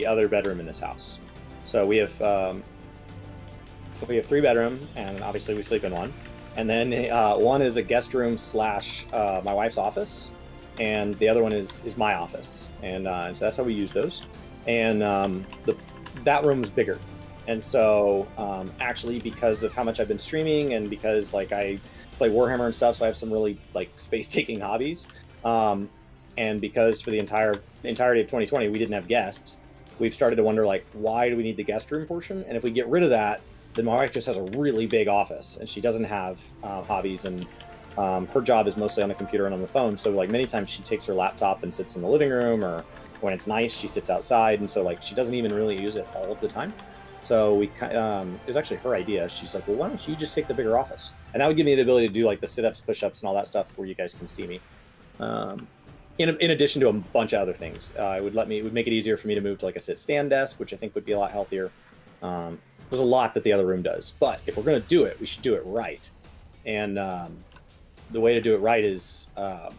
other bedroom in this house. So we have 3 bedroom, and obviously we sleep in one. And then one is a guest room / my wife's office, and the other one is my office. And so that's how we use those. And that room is bigger. And so actually, because of how much I've been streaming and because like I play Warhammer and stuff, so I have some really like space-taking hobbies. And because for the entirety of 2020 we didn't have guests, we've started to wonder like, why do we need the guest room portion? And if we get rid of that, then my wife just has a really big office and she doesn't have hobbies, and her job is mostly on the computer and on the phone. So like many times she takes her laptop and sits in the living room, or when it's nice she sits outside, and so like she doesn't even really use it all of the time. So it was actually her idea. She's like, well, why don't you just take the bigger office? And that would give me the ability to do like the sit-ups, push-ups, and all that stuff where you guys can see me. in addition to a bunch of other things. It would make it easier for me to move to like a sit-stand desk, which I think would be a lot healthier. There's a lot that the other room does, but if we're going to do it, we should do it right. And the way to do it right is we're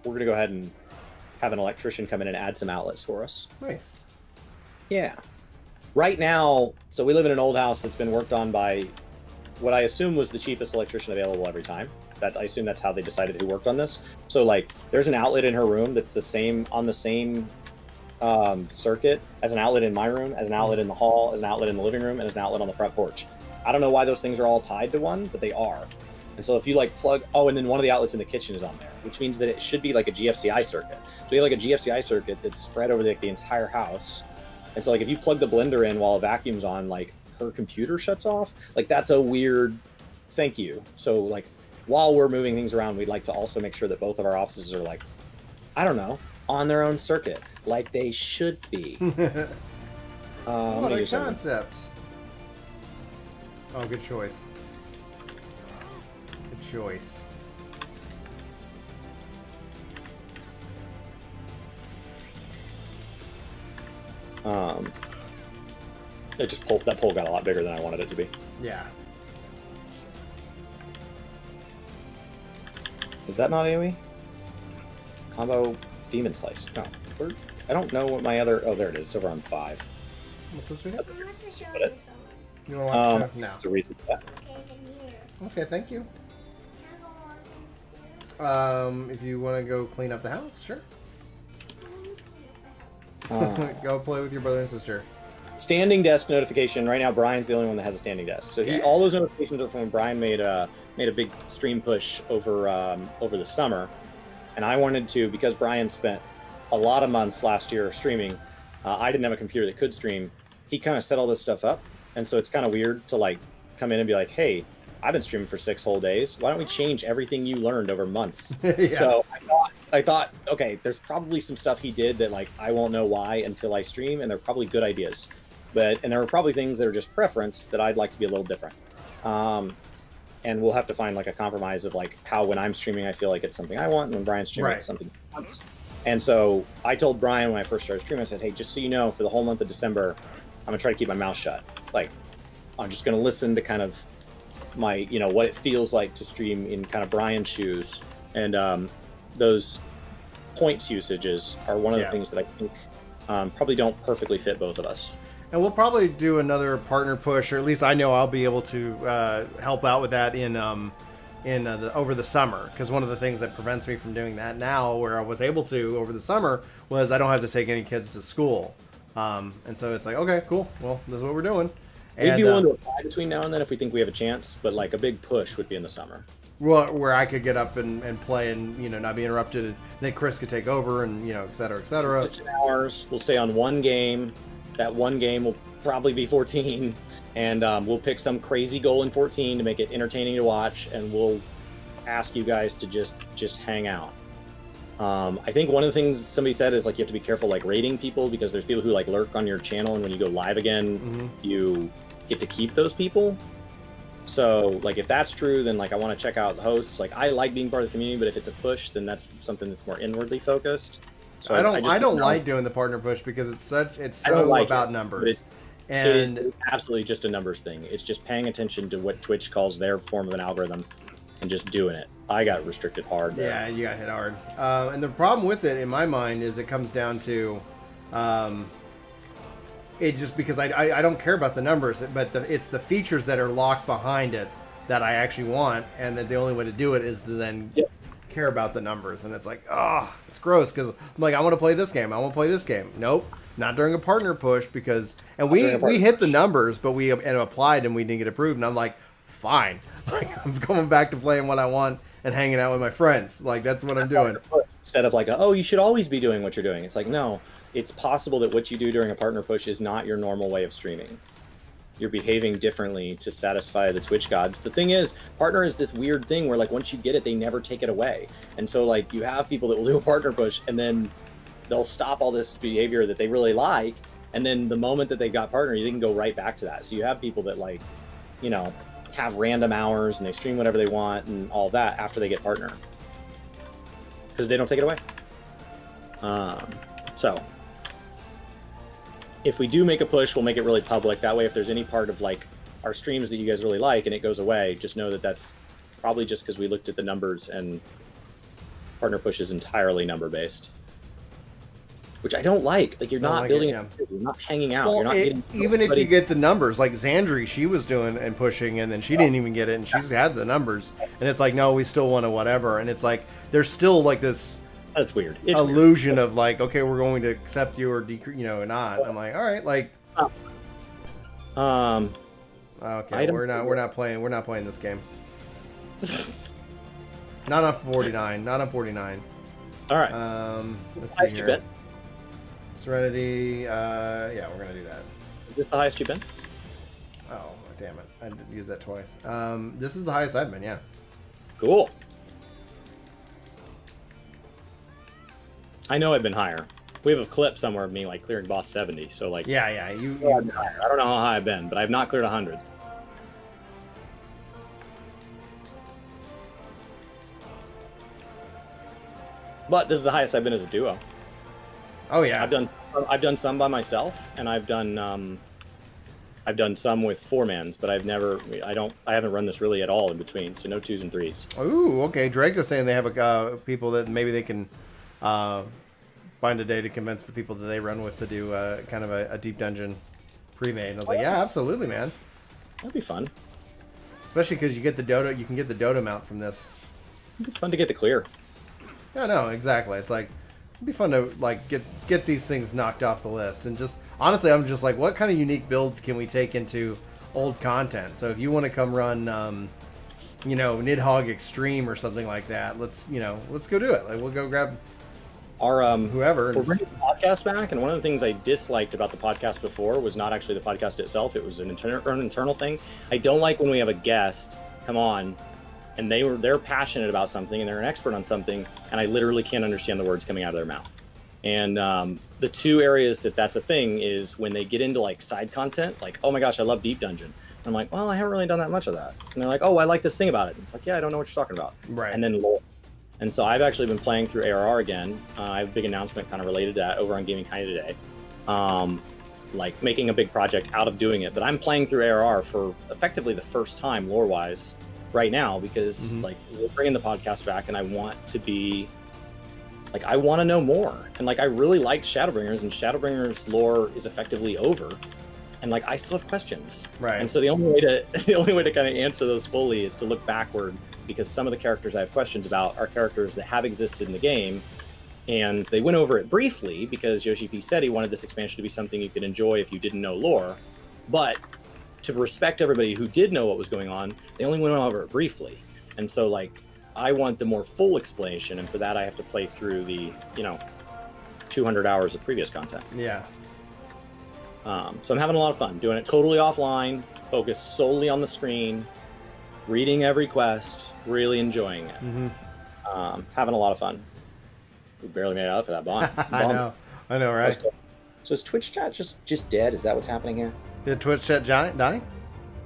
going to go ahead and have an electrician come in and add some outlets for us. Nice. Yeah. Right now, so we live in an old house that's been worked on by what I assume was the cheapest electrician available every time. That I assume that's how they decided who worked on this. So like, there's an outlet in her room that's the same circuit as an outlet in my room, as an outlet in the hall, as an outlet in the living room, and as an outlet on the front porch. I don't know why those things are all tied to one, but they are. And so if you like plug, and then one of the outlets in the kitchen is on there, which means that it should be like a GFCI circuit. So you have like a GFCI circuit that's spread over the entire house. And so like if you plug the blender in while a vacuum's on, like her computer shuts off, like that's a weird thank you. So like while we're moving things around, we'd like to also make sure that both of our offices are like, I don't know, on their own circuit, like they should be. What a concept. Oh, good choice. Good choice. That pole got a lot bigger than I wanted it to be. Yeah. Is that not AoE? Combo Demon Slice. No. I don't know what my other... Oh, there it is. It's over on 5. What's this we got? I want to show What you it? You want to watch stuff? It's a reason for that. something. Okay, in here. Okay, thank you. I don't want If you want to go clean up the house, sure. Uh, Go play with your brother and sister. Standing desk notification. Right now, Brian's the only one that has a standing desk. So all those notifications are from when Brian made a big stream push over the summer, and I wanted to, because Brian spent a lot of months last year streaming. I didn't have a computer that could stream. He kind of set all this stuff up, and so it's kind of weird to like come in and be like, "Hey, I've been streaming for 6 whole days. Why don't we change everything you learned over months?" Yeah. So I thought, okay, there's probably some stuff he did that like I won't know why until I stream, and they're probably good ideas. And there are probably things that are just preference that I'd like to be a little different. And we'll have to find like a compromise of like how when I'm streaming I feel like it's something I want, and when Brian's streaming it's something he wants. And so I told Brian when I first started streaming, I said, hey, just so you know, for the whole month of December, I'm gonna try to keep my mouth shut. Like, I'm just gonna listen to kind of my, what it feels like to stream in kind of Brian's shoes. And those points usages are one of the things that I think probably don't perfectly fit both of us. And we'll probably do another partner push, or at least I know I'll be able to help out with that over the summer. Because one of the things that prevents me from doing that now, where I was able to over the summer, was I don't have to take any kids to school. And so it's like, okay, cool. Well, this is what we're doing. We'd be willing to apply between now and then if we think we have a chance, but like a big push would be in the summer. Well, where I could get up and play and not be interrupted, and then Chris could take over and et cetera, et cetera. 15 hours. We'll stay on one game. That one game will probably be 14, and we'll pick some crazy goal in 14 to make it entertaining to watch, and we'll ask you guys to just hang out. I think one of the things somebody said is like you have to be careful like rating people, because there's people who like lurk on your channel, and when you go live again, you get to keep those people. So like if that's true, then like I want to check out the hosts. Like I like being part of the community, but if it's a push, then that's something that's more inwardly focused. So I don't like doing the partner push because it's so like about numbers. It is absolutely just a numbers thing. It's just paying attention to what Twitch calls their form of an algorithm and just doing it. I got restricted hard there. Yeah, you got hit hard. And the problem with it, in my mind, is it comes down to it just because I don't care about the numbers, but it's the features that are locked behind it that I actually want, and that the only way to do it is to then care about the numbers. And it's like, it's gross, because I'm like, I want to play this game. I want to play this game. Nope, not during a partner push, because we hit the numbers, but we applied and we didn't get approved. And I'm like, fine, like I'm going back to playing what I want and hanging out with my friends. Like that's what I'm doing. Instead of like, you should always be doing what you're doing. It's like, no, it's possible that what you do during a partner push is not your normal way of streaming. You're behaving differently to satisfy the Twitch gods. The thing is, partner is this weird thing where like once you get it, they never take it away. And so like you have people that will do a partner push and then they'll stop all this behavior that they really like. And then the moment that they got partner, they can go right back to that. So you have people that like, have random hours and they stream whatever they want and all that after they get partner. Because they don't take it away. So if we do make a push, we'll make it really public. That way, if there's any part of like our streams that you guys really like and it goes away, just know that that's probably just because we looked at the numbers, and partner push is entirely number based, which I don't like. Like, you're not building, you're not hanging out. Well, you're not getting even if you get the numbers, like Xandri, she was doing and pushing, and then she didn't even get it, and she's had the numbers, and it's like, no, we still want to whatever, and it's like there's still like this. That's weird. It's illusion of like, okay, we're going to accept you or not. I'm like, all right, like, okay, we're not playing this game. Not on 49. Not on 49. All right. Let's see here. Serenity. Yeah, we're gonna do that. Is this the highest you've been? Oh, damn it! I did use that twice. This is the highest I've been. Yeah. Cool. I know I've been higher. We have a clip somewhere of me like clearing boss 70. So like. Yeah. I don't know how high I've been, but I've not cleared 100. But this is the highest I've been as a duo. Oh yeah. I've done some by myself, and I've done some with 4-mans, but I haven't run this really at all in between, so no 2s and 3s. Ooh, okay. Draco's saying they have people that maybe they can find a day to convince the people that they run with to do kind of a deep dungeon pre-made. And I was like, yeah, absolutely, man. That'd be fun. Especially because you get the Dota, you can get the Dota mount from this. It'd be fun to get the clear. Yeah, no, exactly. It's like, it'd be fun to like get these things knocked off the list. And just honestly, I'm just like, what kind of unique builds can we take into old content? So if you want to come run, Nidhogg Extreme or something like that, let's go do it. Like, we'll go grab our whoever. We're bringing the podcast back, and one of the things I disliked about the podcast before was not actually the podcast itself. It was an internal thing. I don't like when we have a guest come on, and they're passionate about something, and they're an expert on something, and I literally can't understand the words coming out of their mouth. And the two areas that's a thing is when they get into like side content, like, oh my gosh, I love Deep Dungeon. I'm like, well, I haven't really done that much of that. And they're like, oh, I like this thing about it. It's like, yeah, I don't know what you're talking about. Right. And then lore. And so I've actually been playing through ARR again. I have a big announcement kind of related to that over on Gaming Kinda today. Like making a big project out of doing it. But I'm playing through ARR for effectively the first time lore-wise right now because like we're bringing the podcast back, and I want to be like, I want to know more. And like, I really like Shadowbringers, and Shadowbringers lore is effectively over. And like, I still have questions. Right. And so the only way to kind of answer those fully is to look backward, because some of the characters I have questions about are characters that have existed in the game, and they went over it briefly because Yoshi P said he wanted this expansion to be something you could enjoy if you didn't know lore. But to respect everybody who did know what was going on, they only went over it briefly. And so like, I want the more full explanation, and for that I have to play through the 200 hours of previous content. Yeah. So I'm having a lot of fun doing it totally offline, focused solely on the screen, reading every quest, really enjoying it. Having a lot of fun. We barely made it out for that bomb. I know, right? So is Twitch chat just dead? Is that what's happening here? Did Twitch chat die?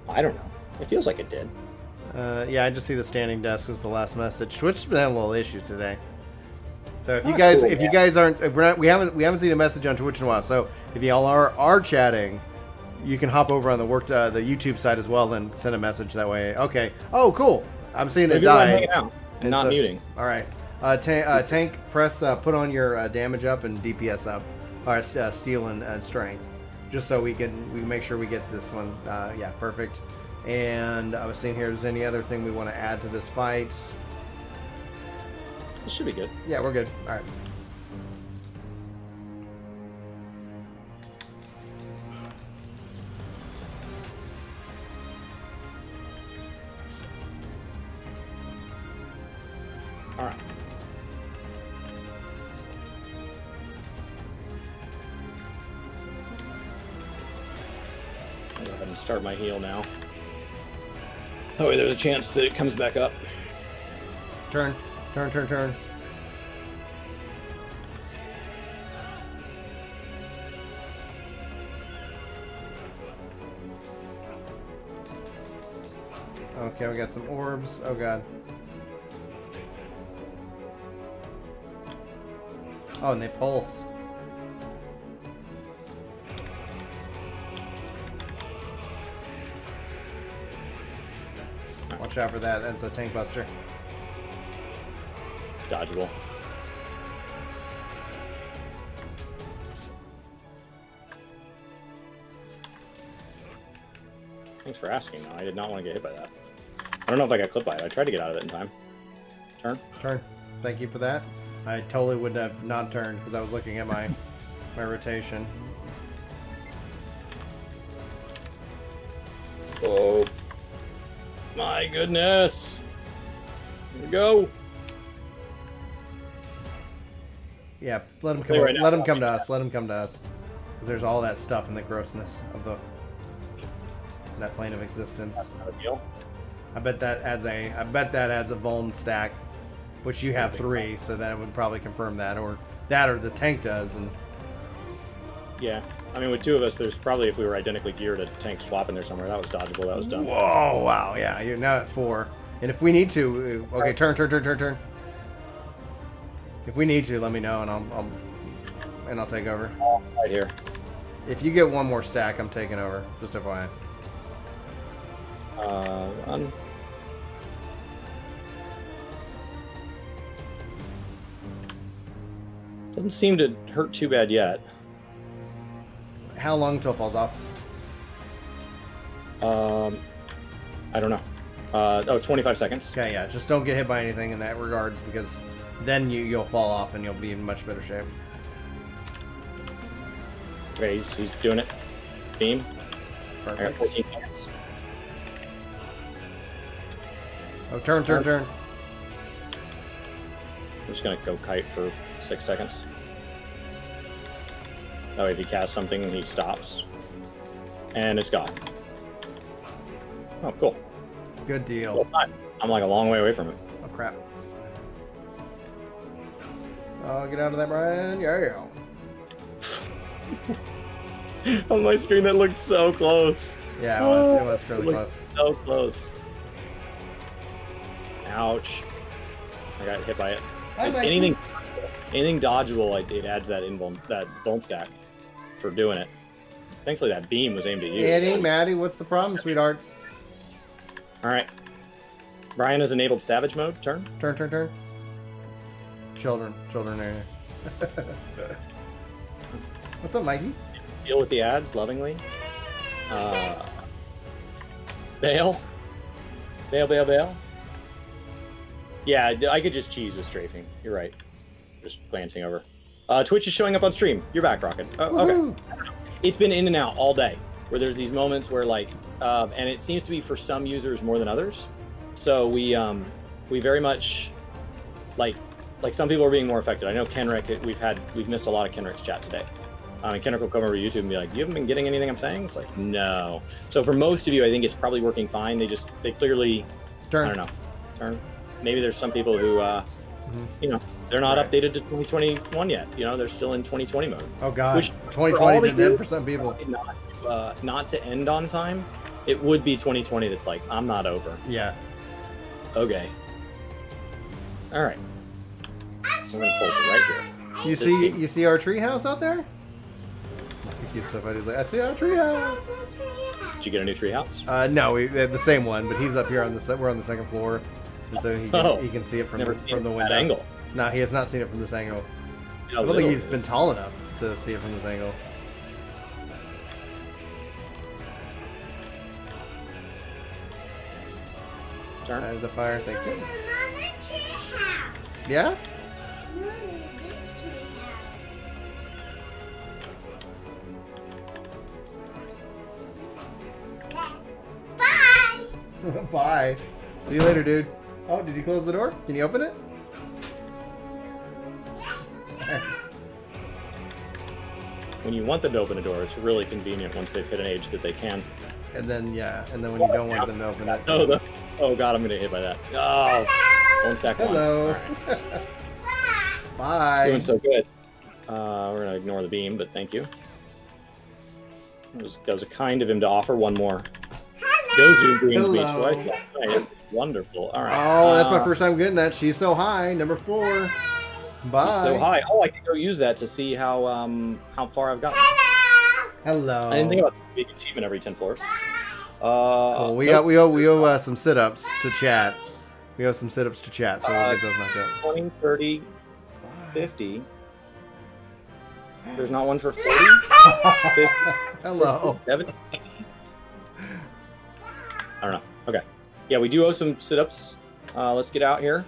I don't know. It feels like it did. Yeah, I just see the standing desk is the last message. Twitch has been having a little issues today. So if you guys aren't, we haven't seen a message on Twitch in a while. So if y'all are chatting, you can hop over on the YouTube side as well and send a message that way. Okay. Oh, cool. I'm seeing it die. And not muting. All right. Tank, press put on your damage up and DPS up, or steel and strength, just so we make sure we get this one. Yeah, perfect. And I was seeing here, is any other thing we want to add to this fight? It should be good. Yeah, we're good. All right. All right. I'll go ahead and start my heal now. Oh, wait, there's a chance that it comes back up. Turn. Okay, we got some orbs. Oh god. Oh, and they pulse. Watch out for that. That's a tank buster. It's dodgeable. Thanks for asking. Though. I did not want to get hit by that. I don't know if I got clipped by it. I tried to get out of it in time. Turn. Turn. Thank you for that. I totally would have not turned because I was looking at my rotation. Oh my goodness! Here we go. Yeah, let him come. Right now, let him come to us. Let him come to us. Because there's all that stuff in the grossness of that plane of existence. Not a deal. I bet that adds a vuln stack, which you have 3, so that would probably confirm that, or the tank does. And Yeah, I mean, with 2 of us, there's probably, if we were identically geared, a tank swap in there somewhere. That was dodgeable. That was dumb. whoa, wow, yeah, you're now at 4. And if we need to, okay, turn. If we need to, let me know, and I'll take over. Right here. If you get 1 more stack, I'm taking over. Just FYI. Run. Doesn't seem to hurt too bad yet. How long till it falls off? I don't know. 25 seconds. Okay, yeah, just don't get hit by anything in that regards, because then you'll fall off and you'll be in much better shape. Okay, he's doing it. Beam. I got Perfect. 14 seconds. Oh, turn. I'm just gonna go kite for 6 seconds. That way, if he casts something, he stops, and it's gone. Oh, cool. Good deal. Well, I'm like a long way away from it. Oh, crap. Oh, get out of that, Brian. Yeah. On my screen, that looked so close. Yeah, it was fairly It looked close. So close. Ouch. I got hit by it. It's anything dodgeable, it adds that vuln stack for doing it. Thankfully, that beam was aimed at you. Eddie, Maddie, what's the problem, sweethearts? All right. Brian has enabled Savage mode. Turn. Turn. Children area. What's up, Mikey? Deal with the ads lovingly. Bail. Yeah, I could just cheese with strafing. You're right. Just glancing over. Twitch is showing up on stream. You're back, Rocket. Oh, okay. It's been in and out all day, where there's these moments where and it seems to be for some users more than others. So we very much like some people are being more affected. I know Kenrick. We've missed a lot of Kenrick's chat today. And Kenrick will come over to YouTube and be like, "You haven't been getting anything I'm saying?" It's like, no. So for most of you, I think it's probably working fine. They clearly Turn. I don't know. Turn. Maybe there's some people who, they're not updated to 2021 yet. They're still in 2020 mode. Oh God, Which, 2020 didn't end for some people. Not to end on time. It would be 2020 that's like, I'm not over. Yeah. Okay. All right. I'm gonna pull it right here. You see our treehouse out there? Somebody's like, I see our treehouse. Did you get a new treehouse? No, we had the same one, but he's up here we're on the second floor, and so he can see it from the window. That angle. No, he has not seen it from this angle. You know, I don't think he's been tall enough to see it from this angle. Turn. I have the fire, thank you. Yeah? Bye. See you later, dude. Oh, did you close the door? Can you open it? When you want them to open a door, it's really convenient once they've hit an age that they can. And then when you don't want them to open it. Oh God, I'm gonna get hit by that. Oh, don't stack one. Hello. All right. Bye. Doing so good. We're gonna ignore the beam, but thank you. That was kind of him to offer one more. Gozu green beach twice last night. Wonderful. All right. Oh, that's my first time getting that. She's so high. Number 4. Bye. He's so high. Oh, I can go use that to see how far I've gotten. Hello. I didn't think about the big achievement every 10 floors. Cool. We nope. owe some sit-ups to chat. We owe some sit-ups to chat, so we'll get those knocked out. 20, 30, 50. There's not one for 40? 50, Hello. 70? I don't know. Okay. Yeah, we do owe some sit-ups. Let's get out here.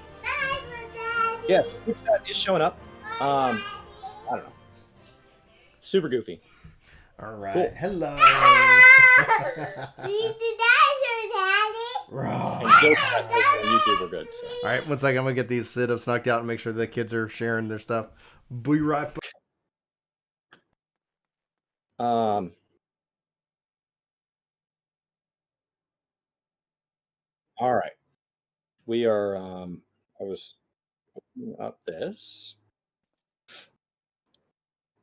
Yeah, that is showing up. I don't know. Super goofy. All right. Cool. Hello. And Joe Cast on YouTube are good. So. All right, one second. I'm gonna get these sit-ups knocked out and make sure the kids are sharing their stuff. Be right back. All right. We are. I was opening up this.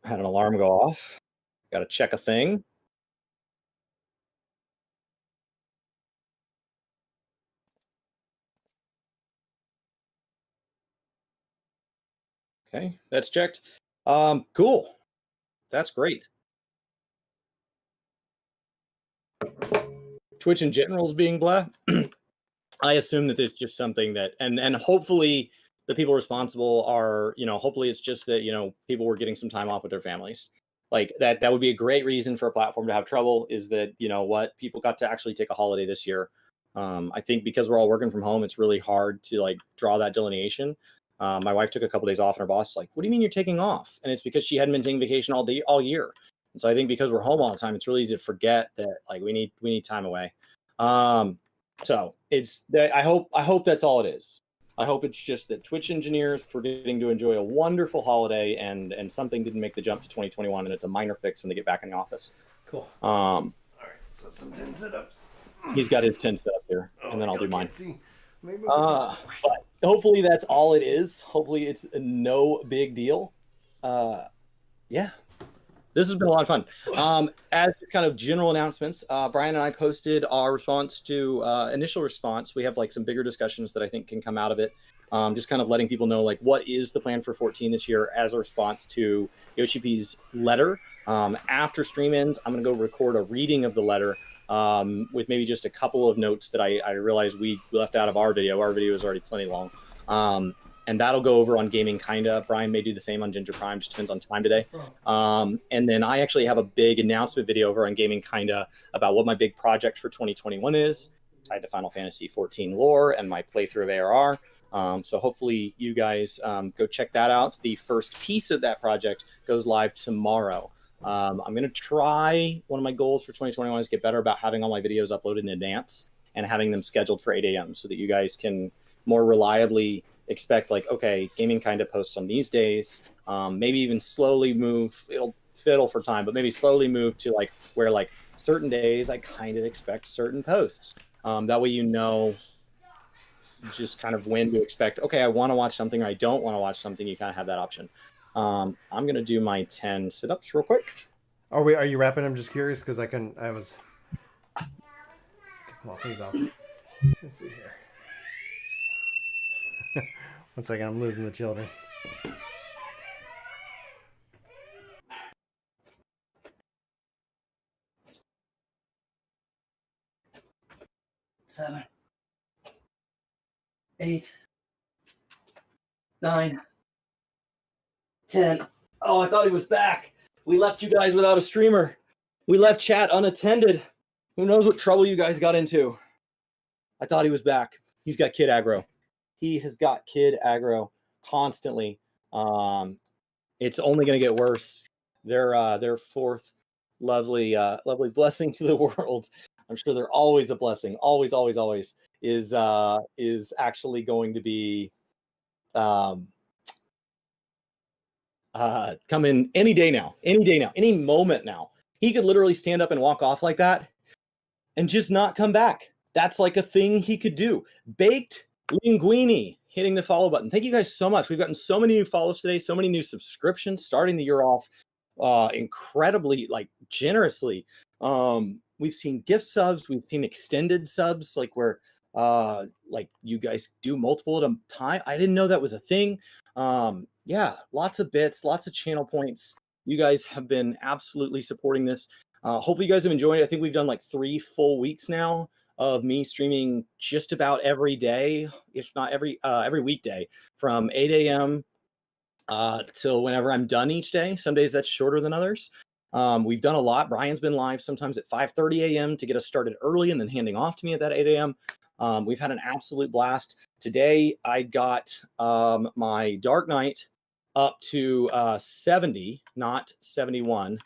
Had an alarm go off. Got to check a thing. Okay, that's checked. Cool. That's great. Twitch in general is being blah. I assume that it's just something that, and hopefully the people responsible are, hopefully it's just that, people were getting some time off with their families. Like that would be a great reason for a platform to have trouble, is that, people got to actually take a holiday this year. I think because we're all working from home, it's really hard to like draw that delineation. My wife took a couple days off and her boss is like, what do you mean you're taking off? And it's because she hadn't been taking vacation all year. And so I think because we're home all the time, it's really easy to forget that like we need time away. So it's that I hope that's all it is. I hope it's just that Twitch engineers were getting to enjoy a wonderful holiday and something didn't make the jump to 2021 and it's a minor fix when they get back in the office. Cool. All right, so some 10 sit-ups. He's got his 10 set up here, and then I'll do mine. But hopefully that's all it is. Hopefully it's no big deal. Yeah. This has been a lot of fun. As kind of general announcements, Brian and I posted our response to initial response. We have like some bigger discussions that I think can come out of it. Just kind of letting people know like what is the plan for 14 this year as a response to Yoshi P's letter. After stream ends, I'm going to go record a reading of the letter with maybe just a couple of notes that I realized we left out of our video. Our video is already plenty long. And that'll go over on Gaming Kinda. Brian may do the same on Ginger Prime, just depends on time today. And then I actually have a big announcement video over on Gaming Kinda about what my big project for 2021 is, tied to Final Fantasy XIV lore and my playthrough of ARR. So hopefully you guys go check that out. The first piece of that project goes live tomorrow. I'm going to try, one of my goals for 2021 is get better about having all my videos uploaded in advance and having them scheduled for 8 a.m. so that you guys can more reliably expect like, okay, Gaming Kinda posts on these days, maybe even slowly move, it'll fiddle for time, but maybe slowly move to like where like certain days I kind of expect certain posts. That way just kind of when to expect, okay, I want to watch something or I don't want to watch something, you kind of have that option. I'm going to do my 10 sit-ups real quick. Are you wrapping? I'm just curious because come on, please off. Let's see here. One second, I'm losing the children. Seven, 8, 9, 10. Oh, I thought he was back. We left you guys without a streamer. We left chat unattended. Who knows what trouble you guys got into? I thought he was back. He's got kid aggro. He has got kid aggro constantly. It's only going to get worse. Their fourth lovely blessing to the world. I'm sure they're always a blessing. Always, always, always is actually going to be come in any day now, any moment now. He could literally stand up and walk off like that and just not come back. That's like a thing he could do. Baked Linguini hitting the follow button. Thank you guys so much. We've gotten so many new follows today, so many new subscriptions, starting the year off incredibly, like generously. We've seen gift subs, we've seen extended subs, like where like you guys do multiple at a time. I didn't know that was a thing. yeah, lots of bits, lots of channel points. You guys have been absolutely supporting this. Hopefully, you guys have enjoyed it. I think we've done like 3 full weeks now of me streaming just about every day, if not every weekday, from 8 a.m. Till whenever I'm done each day. Some days that's shorter than others. We've done a lot. Brian's been live sometimes at 5:30 a.m. to get us started early and then handing off to me at that 8 a.m. We've had an absolute blast. Today, I got my Dark Knight up to 70, not 71.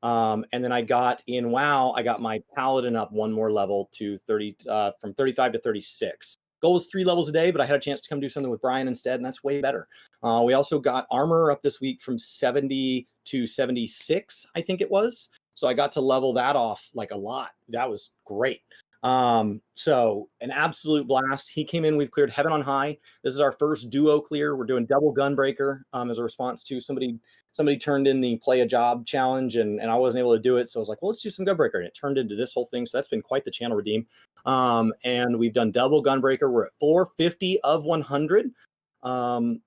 And then I got in WoW, I got my Paladin up one more level to 30, from 35 to 36. Goal is 3 levels a day, but I had a chance to come do something with Brian instead, and that's way better. We also got armor up this week from 70 to 76, I think it was. So I got to level that off like a lot. That was great. So an absolute blast. He came in, we've cleared Heaven on High. This is our first duo clear. We're doing double Gunbreaker as a response to somebody turned in the play a job challenge and I wasn't able to do it. So I was like, well, let's do some Gunbreaker. And it turned into this whole thing. So that's been quite the channel redeem. And we've done double Gunbreaker. We're at 450 of 100.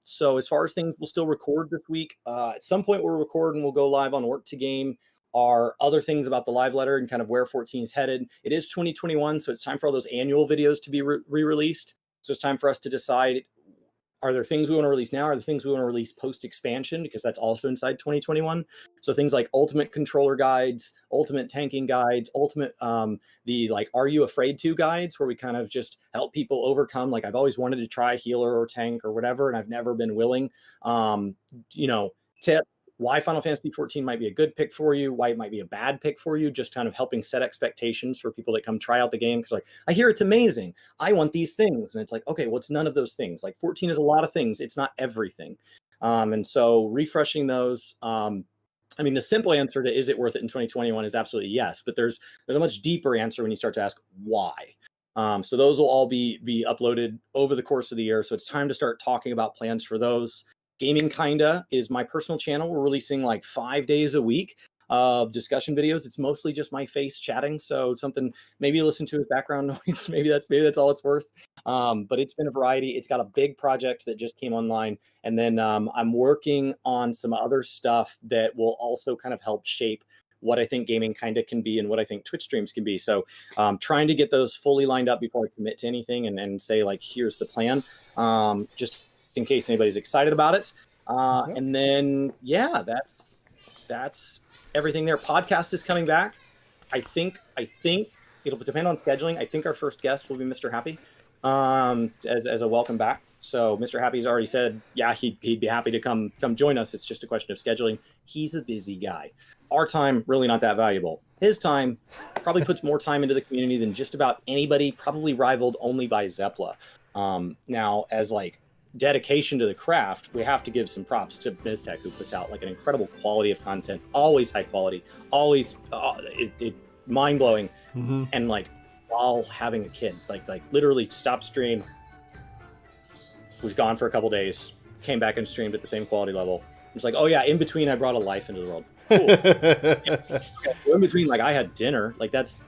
So as far as things we'll still record this week, at some point we'll record and we'll go live on Work to Game. Are other things about the live letter and kind of where 14 is headed. It is 2021, so it's time for all those annual videos to be re-released. So it's time for us to decide, are there things we want to release now? Are there things we want to release post-expansion? Because that's also inside 2021. So things like ultimate controller guides, ultimate tanking guides, ultimate, the like, are you afraid to guides, where we kind of just help people overcome, like I've always wanted to try healer or tank or whatever, and I've never been willing. Tips. Why Final Fantasy XIV might be a good pick for you, why it might be a bad pick for you, just kind of helping set expectations for people that come try out the game. Because like, I hear it's amazing. I want these things. And it's like, okay, well, it's none of those things. Like 14 is a lot of things. It's not everything. And so refreshing those, I mean, the simple answer to is it worth it in 2021 is absolutely yes. But there's a much deeper answer when you start to ask why. So those will all be uploaded over the course of the year. So it's time to start talking about plans for those. Gaming Kinda is my personal channel. We're releasing like 5 days a week of discussion videos. It's mostly just my face chatting. So something maybe listen to as background noise. Maybe that's all it's worth. But it's been a variety. It's got a big project that just came online. And then I'm working on some other stuff that will also kind of help shape what I think Gaming Kinda can be and what I think Twitch streams can be. So trying to get those fully lined up before I commit to anything and say like, here's the plan. Just in case anybody's excited about it. And then, yeah, that's everything there. Podcast is coming back. I think it'll depend on scheduling. I think our first guest will be Mr. Happy as a welcome back. So Mr. Happy's already said, yeah, he'd be happy to come join us. It's just a question of scheduling. He's a busy guy. Our time, really not that valuable. His time probably puts more time into the community than just about anybody, probably rivaled only by Zepla. Now, as like dedication to the craft, we have to give some props to Miztech, who puts out like an incredible quality of content, always high quality, always mind-blowing. Mm-hmm. And like while having a kid, like literally stopped stream, was gone for a couple days, came back and streamed at the same quality level. It's like, oh yeah, in between I brought a life into the world. Cool. Yeah. In between, like I had dinner, like that's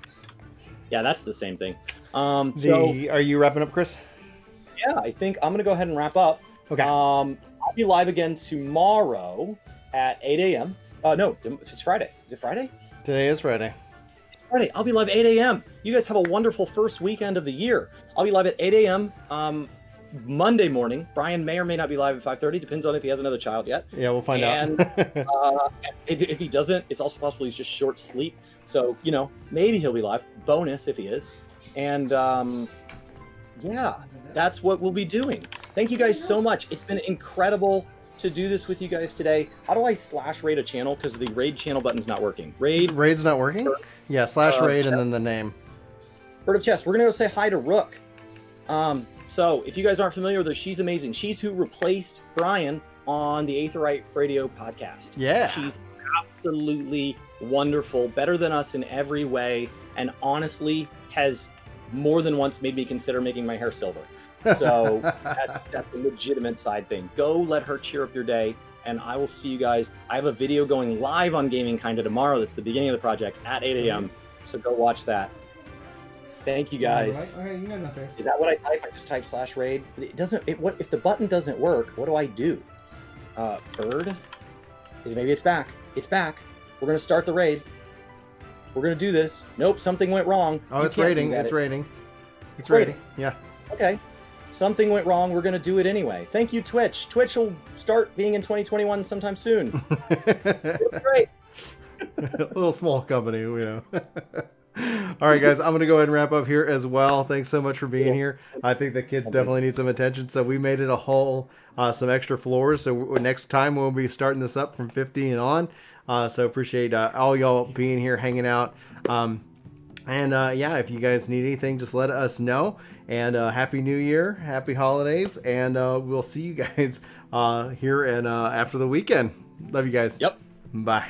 the same thing. So are you wrapping up, Chris? Yeah, I think I'm gonna go ahead and wrap up. Okay. I'll be live again tomorrow at 8 a.m. No, it's Friday. Is it Friday? Today is Friday. Friday. I'll be live 8 a.m. You guys have a wonderful first weekend of the year. I'll be live at 8 a.m. Monday morning. Brian may or may not be live at 5:30. Depends on if he has another child yet. Yeah, we'll find out. If he doesn't, it's also possible he's just short sleep. So, maybe he'll be live. Bonus if he is. And yeah, that's what we'll be doing. Thank you guys so much. It's been incredible to do this with you guys today. How do I /raid a channel? Because the raid channel button's not working. Raid's not working? Yeah, /raid and then the name. Bird of Chess. We're going to go say hi to Rook. So if you guys aren't familiar with her, she's amazing. She's who replaced Brian on the Aetherite Radio podcast. Yeah. She's absolutely wonderful, better than us in every way, and honestly has more than once made me consider making my hair silver. So that's a legitimate side thing. Go let her cheer up your day, and I will see you guys. I have a video going live on Gaming Kinda tomorrow. That's the beginning of the project at 8 a.m. So go watch that. Thank you guys. Okay, you know, sir. Is that what I type? I just type /raid. It doesn't. What if the button doesn't work? What do I do? Bird? Maybe it's back. It's back. We're gonna start the raid. We're gonna do this. Nope, something went wrong. Oh, You it's can't do raiding. that. It's raiding. It's raiding. raiding. Yeah. Okay. Something went wrong. We're gonna do it anyway. Thank you, Twitch. Twitch will start being in 2021 sometime soon. Great. A little small company, you know. All right, guys, I'm going to go ahead and wrap up here as well. Thanks so much for being here. I think the kids definitely need some attention. So we made it a whole, some extra floors. So next time we'll be starting this up from 50 and on. So appreciate all y'all being here, hanging out. Yeah, if you guys need anything, just let us know. And Happy New Year, Happy Holidays. And we'll see you guys here and after the weekend. Love you guys. Yep. Bye.